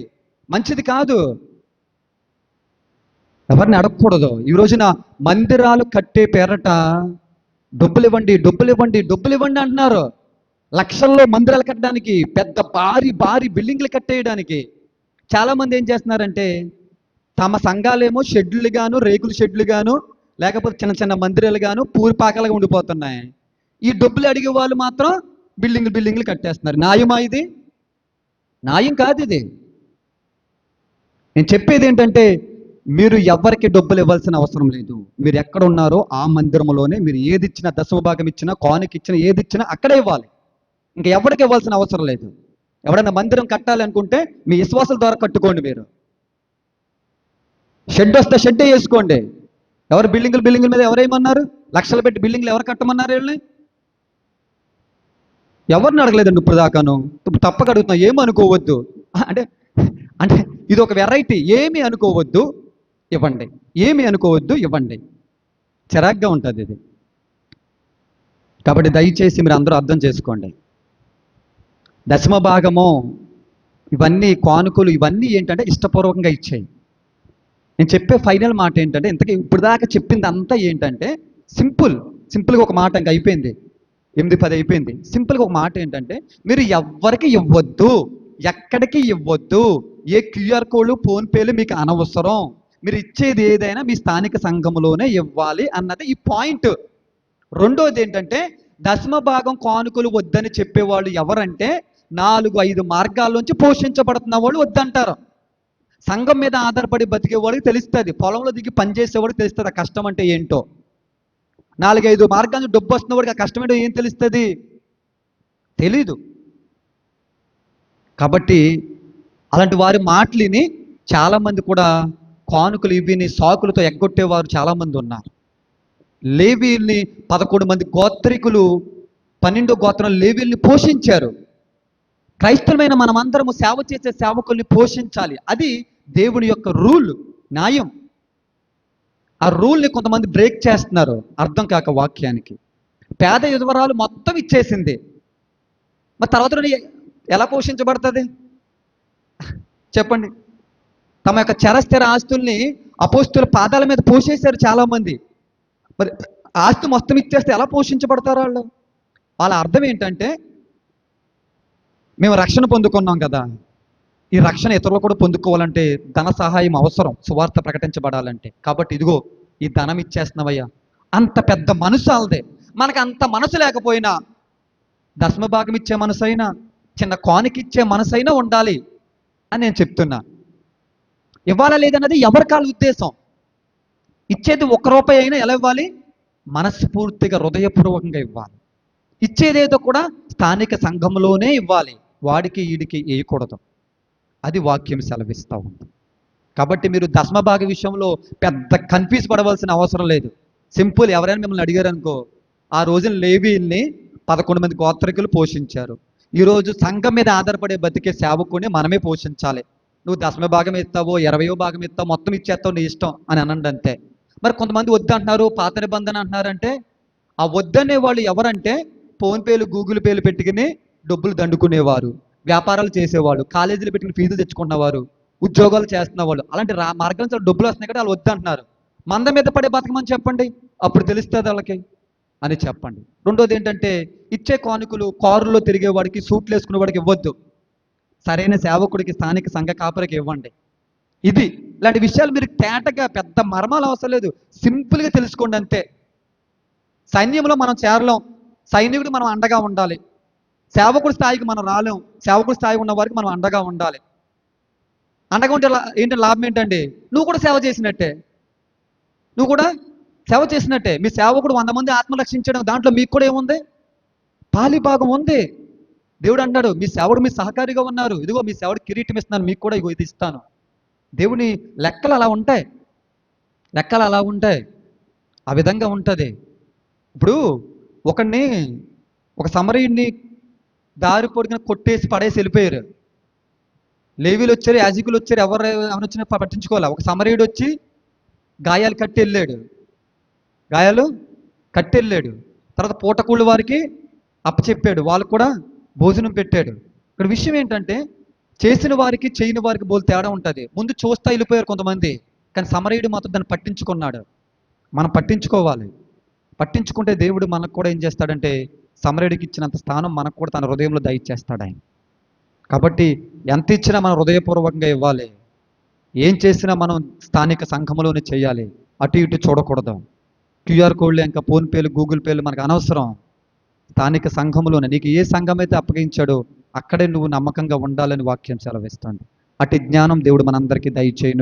మంచిది కాదు. ఎవరిని అడగకూడదు. ఈ రోజున మందిరాలు కట్టే పేరట డబ్బులు ఇవ్వండి, డబ్బులు ఇవ్వండి, డబ్బులు ఇవ్వండి అంటున్నారు. లక్షల్లో మందిరాలు కట్టడానికి, పెద్ద భారీ భారీ బిల్డింగ్లు కట్టేయడానికి. చాలామంది ఏం చేస్తున్నారంటే తమ సంఘాలేమో షెడ్లు గాను, రేకుల షెడ్లు గాను, లేకపోతే చిన్న చిన్న మందిరాలు గాను, పూరిపాకలుగా ఉండిపోతున్నాయి. ఈ డబ్బులు అడిగే వాళ్ళు మాత్రం బిల్డింగ్లు కట్టేస్తున్నారు. న్యాయమా ఇది? న్యాయం కాదు ఇది. నేను చెప్పేది ఏంటంటే మీరు ఎవరికి డబ్బులు ఇవ్వాల్సిన అవసరం లేదు. మీరు ఎక్కడ ఉన్నారో ఆ మందిరంలోనే మీరు ఏది ఇచ్చినా, దశమభాగం ఇచ్చినా, కానుక ఇచ్చినా, ఏది ఇచ్చినా అక్కడే ఇవ్వాలి. ఇంకా ఎవరికి ఇవ్వాల్సిన అవసరం లేదు. ఎవరైనా మందిరం కట్టాలి అనుకుంటే మీ విశ్వాసాల ద్వారా కట్టుకోండి. మీరు షెడ్ వస్తే షెడ్ వేసుకోండి. ఎవరు బిల్డింగుల మీద ఎవరేమన్నారు? లక్షలు పెట్టి బిల్డింగ్లు ఎవరు కట్టమన్నారు? వీళ్ళని ఎవరిని అడగలేదండి ఇప్పుడు దాకాను. ఇప్పుడు తప్పక అడుగుతున్నా, ఏమి అనుకోవద్దు. అంటే అంటే ఇది ఒక వెరైటీ. ఏమి అనుకోవద్దు, ఇవ్వండి. ఏమి అనుకోవద్దు, ఇవ్వండి. చిరాగ్గా ఉంటుంది ఇది. కాబట్టి దయచేసి మీరు అందరూ అర్థం చేసుకోండి. దశమ భాగము, ఇవన్నీ కానుకలు, ఇవన్నీ ఏంటంటే ఇష్టపూర్వకంగా ఇచ్చేయి. నేను చెప్పే ఫైనల్ మాట ఏంటంటే, ఇంతకీ ఇప్పుడు దాకా చెప్పింది అంతా ఏంటంటే సింపుల్గా ఒక మాట ఇంకా అయిపోయింది. 8-10 అయిపోయింది. సింపుల్గా ఒక మాట ఏంటంటే, మీరు ఎవ్వరికి ఇవ్వద్దు, ఎక్కడికి ఇవ్వద్దు. ఏ క్యూఆర్ కోడ్లు, ఫోన్పేలు మీకు అనవసరం. మీరు ఇచ్చేది ఏదైనా మీ స్థానిక సంఘంలోనే ఇవ్వాలి అన్నది ఈ పాయింట్. రెండోది ఏంటంటే, దశమ భాగం కానుకలు వద్దని చెప్పేవాళ్ళు ఎవరంటే 4-5 మార్గాల్లోంచి పోషించబడుతున్న వాళ్ళు వద్దంటారు. సంఘం మీద ఆధారపడి బతికే వాడికి తెలుస్తుంది, పొలంలో దిగి పనిచేసేవాడికి తెలుస్తుంది ఆ కష్టం అంటే ఏంటో. 4-5 మార్గాలు డబ్బు వస్తున్న వాడికి ఆ కష్టం ఏంటో ఏం తెలుస్తుంది? తెలీదు. కాబట్టి అలాంటి వారి మాటలిని చాలామంది కూడా కానుకలు ఇవిని సాకులతో ఎగ్గొట్టేవారు చాలామంది ఉన్నారు. లేవీల్ని 11 మంది గోత్రికులు 12వ గోత్రం లేవీల్ని పోషించారు. క్రైస్తవులమైన మనమందరము సేవ చేసే సేవకుల్ని పోషించాలి. అది దేవుని యొక్క రూల్, న్యాయం. ఆ రూల్ని కొంతమంది బ్రేక్ చేస్తున్నారు అర్థం కాక వాక్యానికి. పేద విధవరాలు మొత్తం ఇచ్చేసింది, మరి తర్వాత ఎలా పోషించబడుతుంది చెప్పండి? తమ యొక్క చరస్థిర ఆస్తుల్ని అపోస్తుల పాదాల మీద పోసేశారు చాలామంది. మరి ఆస్తి మొత్తం ఇచ్చేస్తే ఎలా పోషించబడతారు వాళ్ళు? వాళ్ళ అర్థం ఏంటంటే, మేము రక్షణ పొందుకున్నాం కదా, ఈ రక్షణ ఇతరులు కూడా పొందుకోవాలంటే ధన సహాయం అవసరం, సువార్త ప్రకటించబడాలంటే. కాబట్టి ఇదిగో ఈ ధనం ఇచ్చేస్తున్నావయ్యా. అంత పెద్ద మనసు వాళ్ళదే. మనకు అంత మనసు లేకపోయినా, దశమ భాగం ఇచ్చే మనసైనా, చిన్న కానుక ఇచ్చే మనసైనా ఉండాలి అని నేను చెప్తున్నా. ఇవ్వాలా లేదన్నది ఎవరికాల ఉద్దేశం. ఇచ్చేది ₹1 అయినా ఎలా ఇవ్వాలి? మనస్ఫూర్తిగా, హృదయపూర్వకంగా ఇవ్వాలి. ఇచ్చేదేదో కూడా స్థానిక సంఘంలోనే ఇవ్వాలి. వాడికి ఈడికి వేయకూడదు. అది వాక్యం సెలవిస్తూ ఉంది. కాబట్టి మీరు దశమభాగ విషయంలో పెద్ద కన్ఫ్యూజ్ పడవలసిన అవసరం లేదు. సింపుల్. ఎవరైనా మిమ్మల్ని అడిగారు అనుకో, ఆ రోజున లేవీల్ని 11 మంది గోత్రికులు పోషించారు. ఈరోజు సంఘం మీద ఆధారపడే బతికే సేవకుని మనమే పోషించాలి. నువ్వు దశమ భాగం ఇస్తావో 20వ భాగం ఇస్తావు, మొత్తం ఇచ్చేస్తావు, నీ ఇష్టం అని అనండి అంతే. మరి కొంతమంది వద్దంటున్నారు, పాత నిబంధన అంటున్నారంటే, ఆ వద్దనే వాళ్ళు ఎవరంటే ఫోన్పేలు గూగుల్ పేలు పెట్టుకుని డబ్బులు దండుకునేవారు, వ్యాపారాలు చేసేవాళ్ళు, కాలేజీలు పెట్టుకుని ఫీజులు తెచ్చుకున్నవారు, ఉద్యోగాలు చేస్తున్న వాళ్ళు. అలాంటి మార్గం నుంచి డబ్బులు వస్తున్నాయి కదా, వాళ్ళు వద్దంటున్నారు. మంద మీద పడే బతకమని చెప్పండి, అప్పుడు తెలుస్తుంది వాళ్ళకి అని చెప్పండి. రెండోది ఏంటంటే, ఇచ్చే కానుకలు కారులో తిరిగే వాడికి, సూట్లు వేసుకునే వాడికి ఇవ్వద్దు. సరైన సేవకుడికి, స్థానిక సంఘ కాపరికి ఇవ్వండి. ఇది ఇలాంటి విషయాలు మీరు తేటగా, పెద్ద మర్మాలు అవసరం లేదు, సింపుల్గా తెలుసుకోండి అంతే. సైన్యంలో మనం చేరలేం, సైనికుడు మనం అండగా ఉండాలి. సేవకుడి స్థాయికి మనం రాలేం, సేవకుడి స్థాయి ఉన్న వారికి మనం అండగా ఉండాలి. అండగా ఉంటే ఏంటి లాభం ఏంటండి? నువ్వు కూడా సేవ చేసినట్టే, నువ్వు కూడా సేవ చేసినట్టే. మీ సేవకుడు 100 మంది ఆత్మ రక్షించడం, దాంట్లో మీకు కూడా ఏముంది? పాలిభాగం ఉంది. దేవుడు అంటాడు, మీ సేవడు మీ సహకారిగా ఉన్నారు, ఇదిగో మీ సేవడు కిరీటం ఇస్తున్నాను, మీకు కూడా ఇగో ఇది ఇస్తాను. దేవుని లెక్కలు అలా ఉంటాయి, లెక్కలు అలా ఉంటాయి, ఆ విధంగా ఉంటుంది. ఇప్పుడు ఒక సమరయుడిని దారి పొడిగిన కొట్టేసి పడేసి వెళ్ళిపోయారు. లేవీలు వచ్చారు, యాజకులు వచ్చారు, ఎవరు వచ్చినా పట్టించుకోవాలి. ఒక సమరయుడు వచ్చి గాయాలు కట్టి వెళ్ళాడు. తర్వాత పూటకూళ్ళు వారికి అప్పచెప్పాడు, వాళ్ళకు కూడా భోజనం పెట్టాడు. ఇక్కడ విషయం ఏంటంటే, చేసిన వారికి చేయని వారికి బోలు తేడా ఉంటుంది. ముందు చూస్తా వెళ్ళిపోయారు కొంతమంది, కానీ సమరయుడు మాత్రం దాన్ని పట్టించుకున్నాడు. మనం పట్టించుకోవాలి. పట్టించుకుంటే దేవుడు మనకు కూడా ఏం చేస్తాడంటే, సమరయుడికి ఇచ్చినంత స్థానం మనకు కూడా తన హృదయంలో దయచేస్తాడు ఆయన. కాబట్టి ఎంత ఇచ్చినా మనం హృదయపూర్వకంగా ఇవ్వాలి. ఏం చేసినా మనం స్థానిక సంఘములోనే చేయాలి, అటు ఇటు చూడకూడదు. క్యూఆర్ కోడ్లు, ఇంకా ఫోన్పేలు, గూగుల్ పేలు మనకు అనవసరం. స్థానిక సంఘములోనే నీకు ఏ సంఘం అయితే అప్పగించాడో అక్కడే నువ్వు నమ్మకంగా ఉండాలని వాక్యం సెలవిస్తుంది. అటు జ్ఞానం దేవుడు మనందరికీ దయచేయును.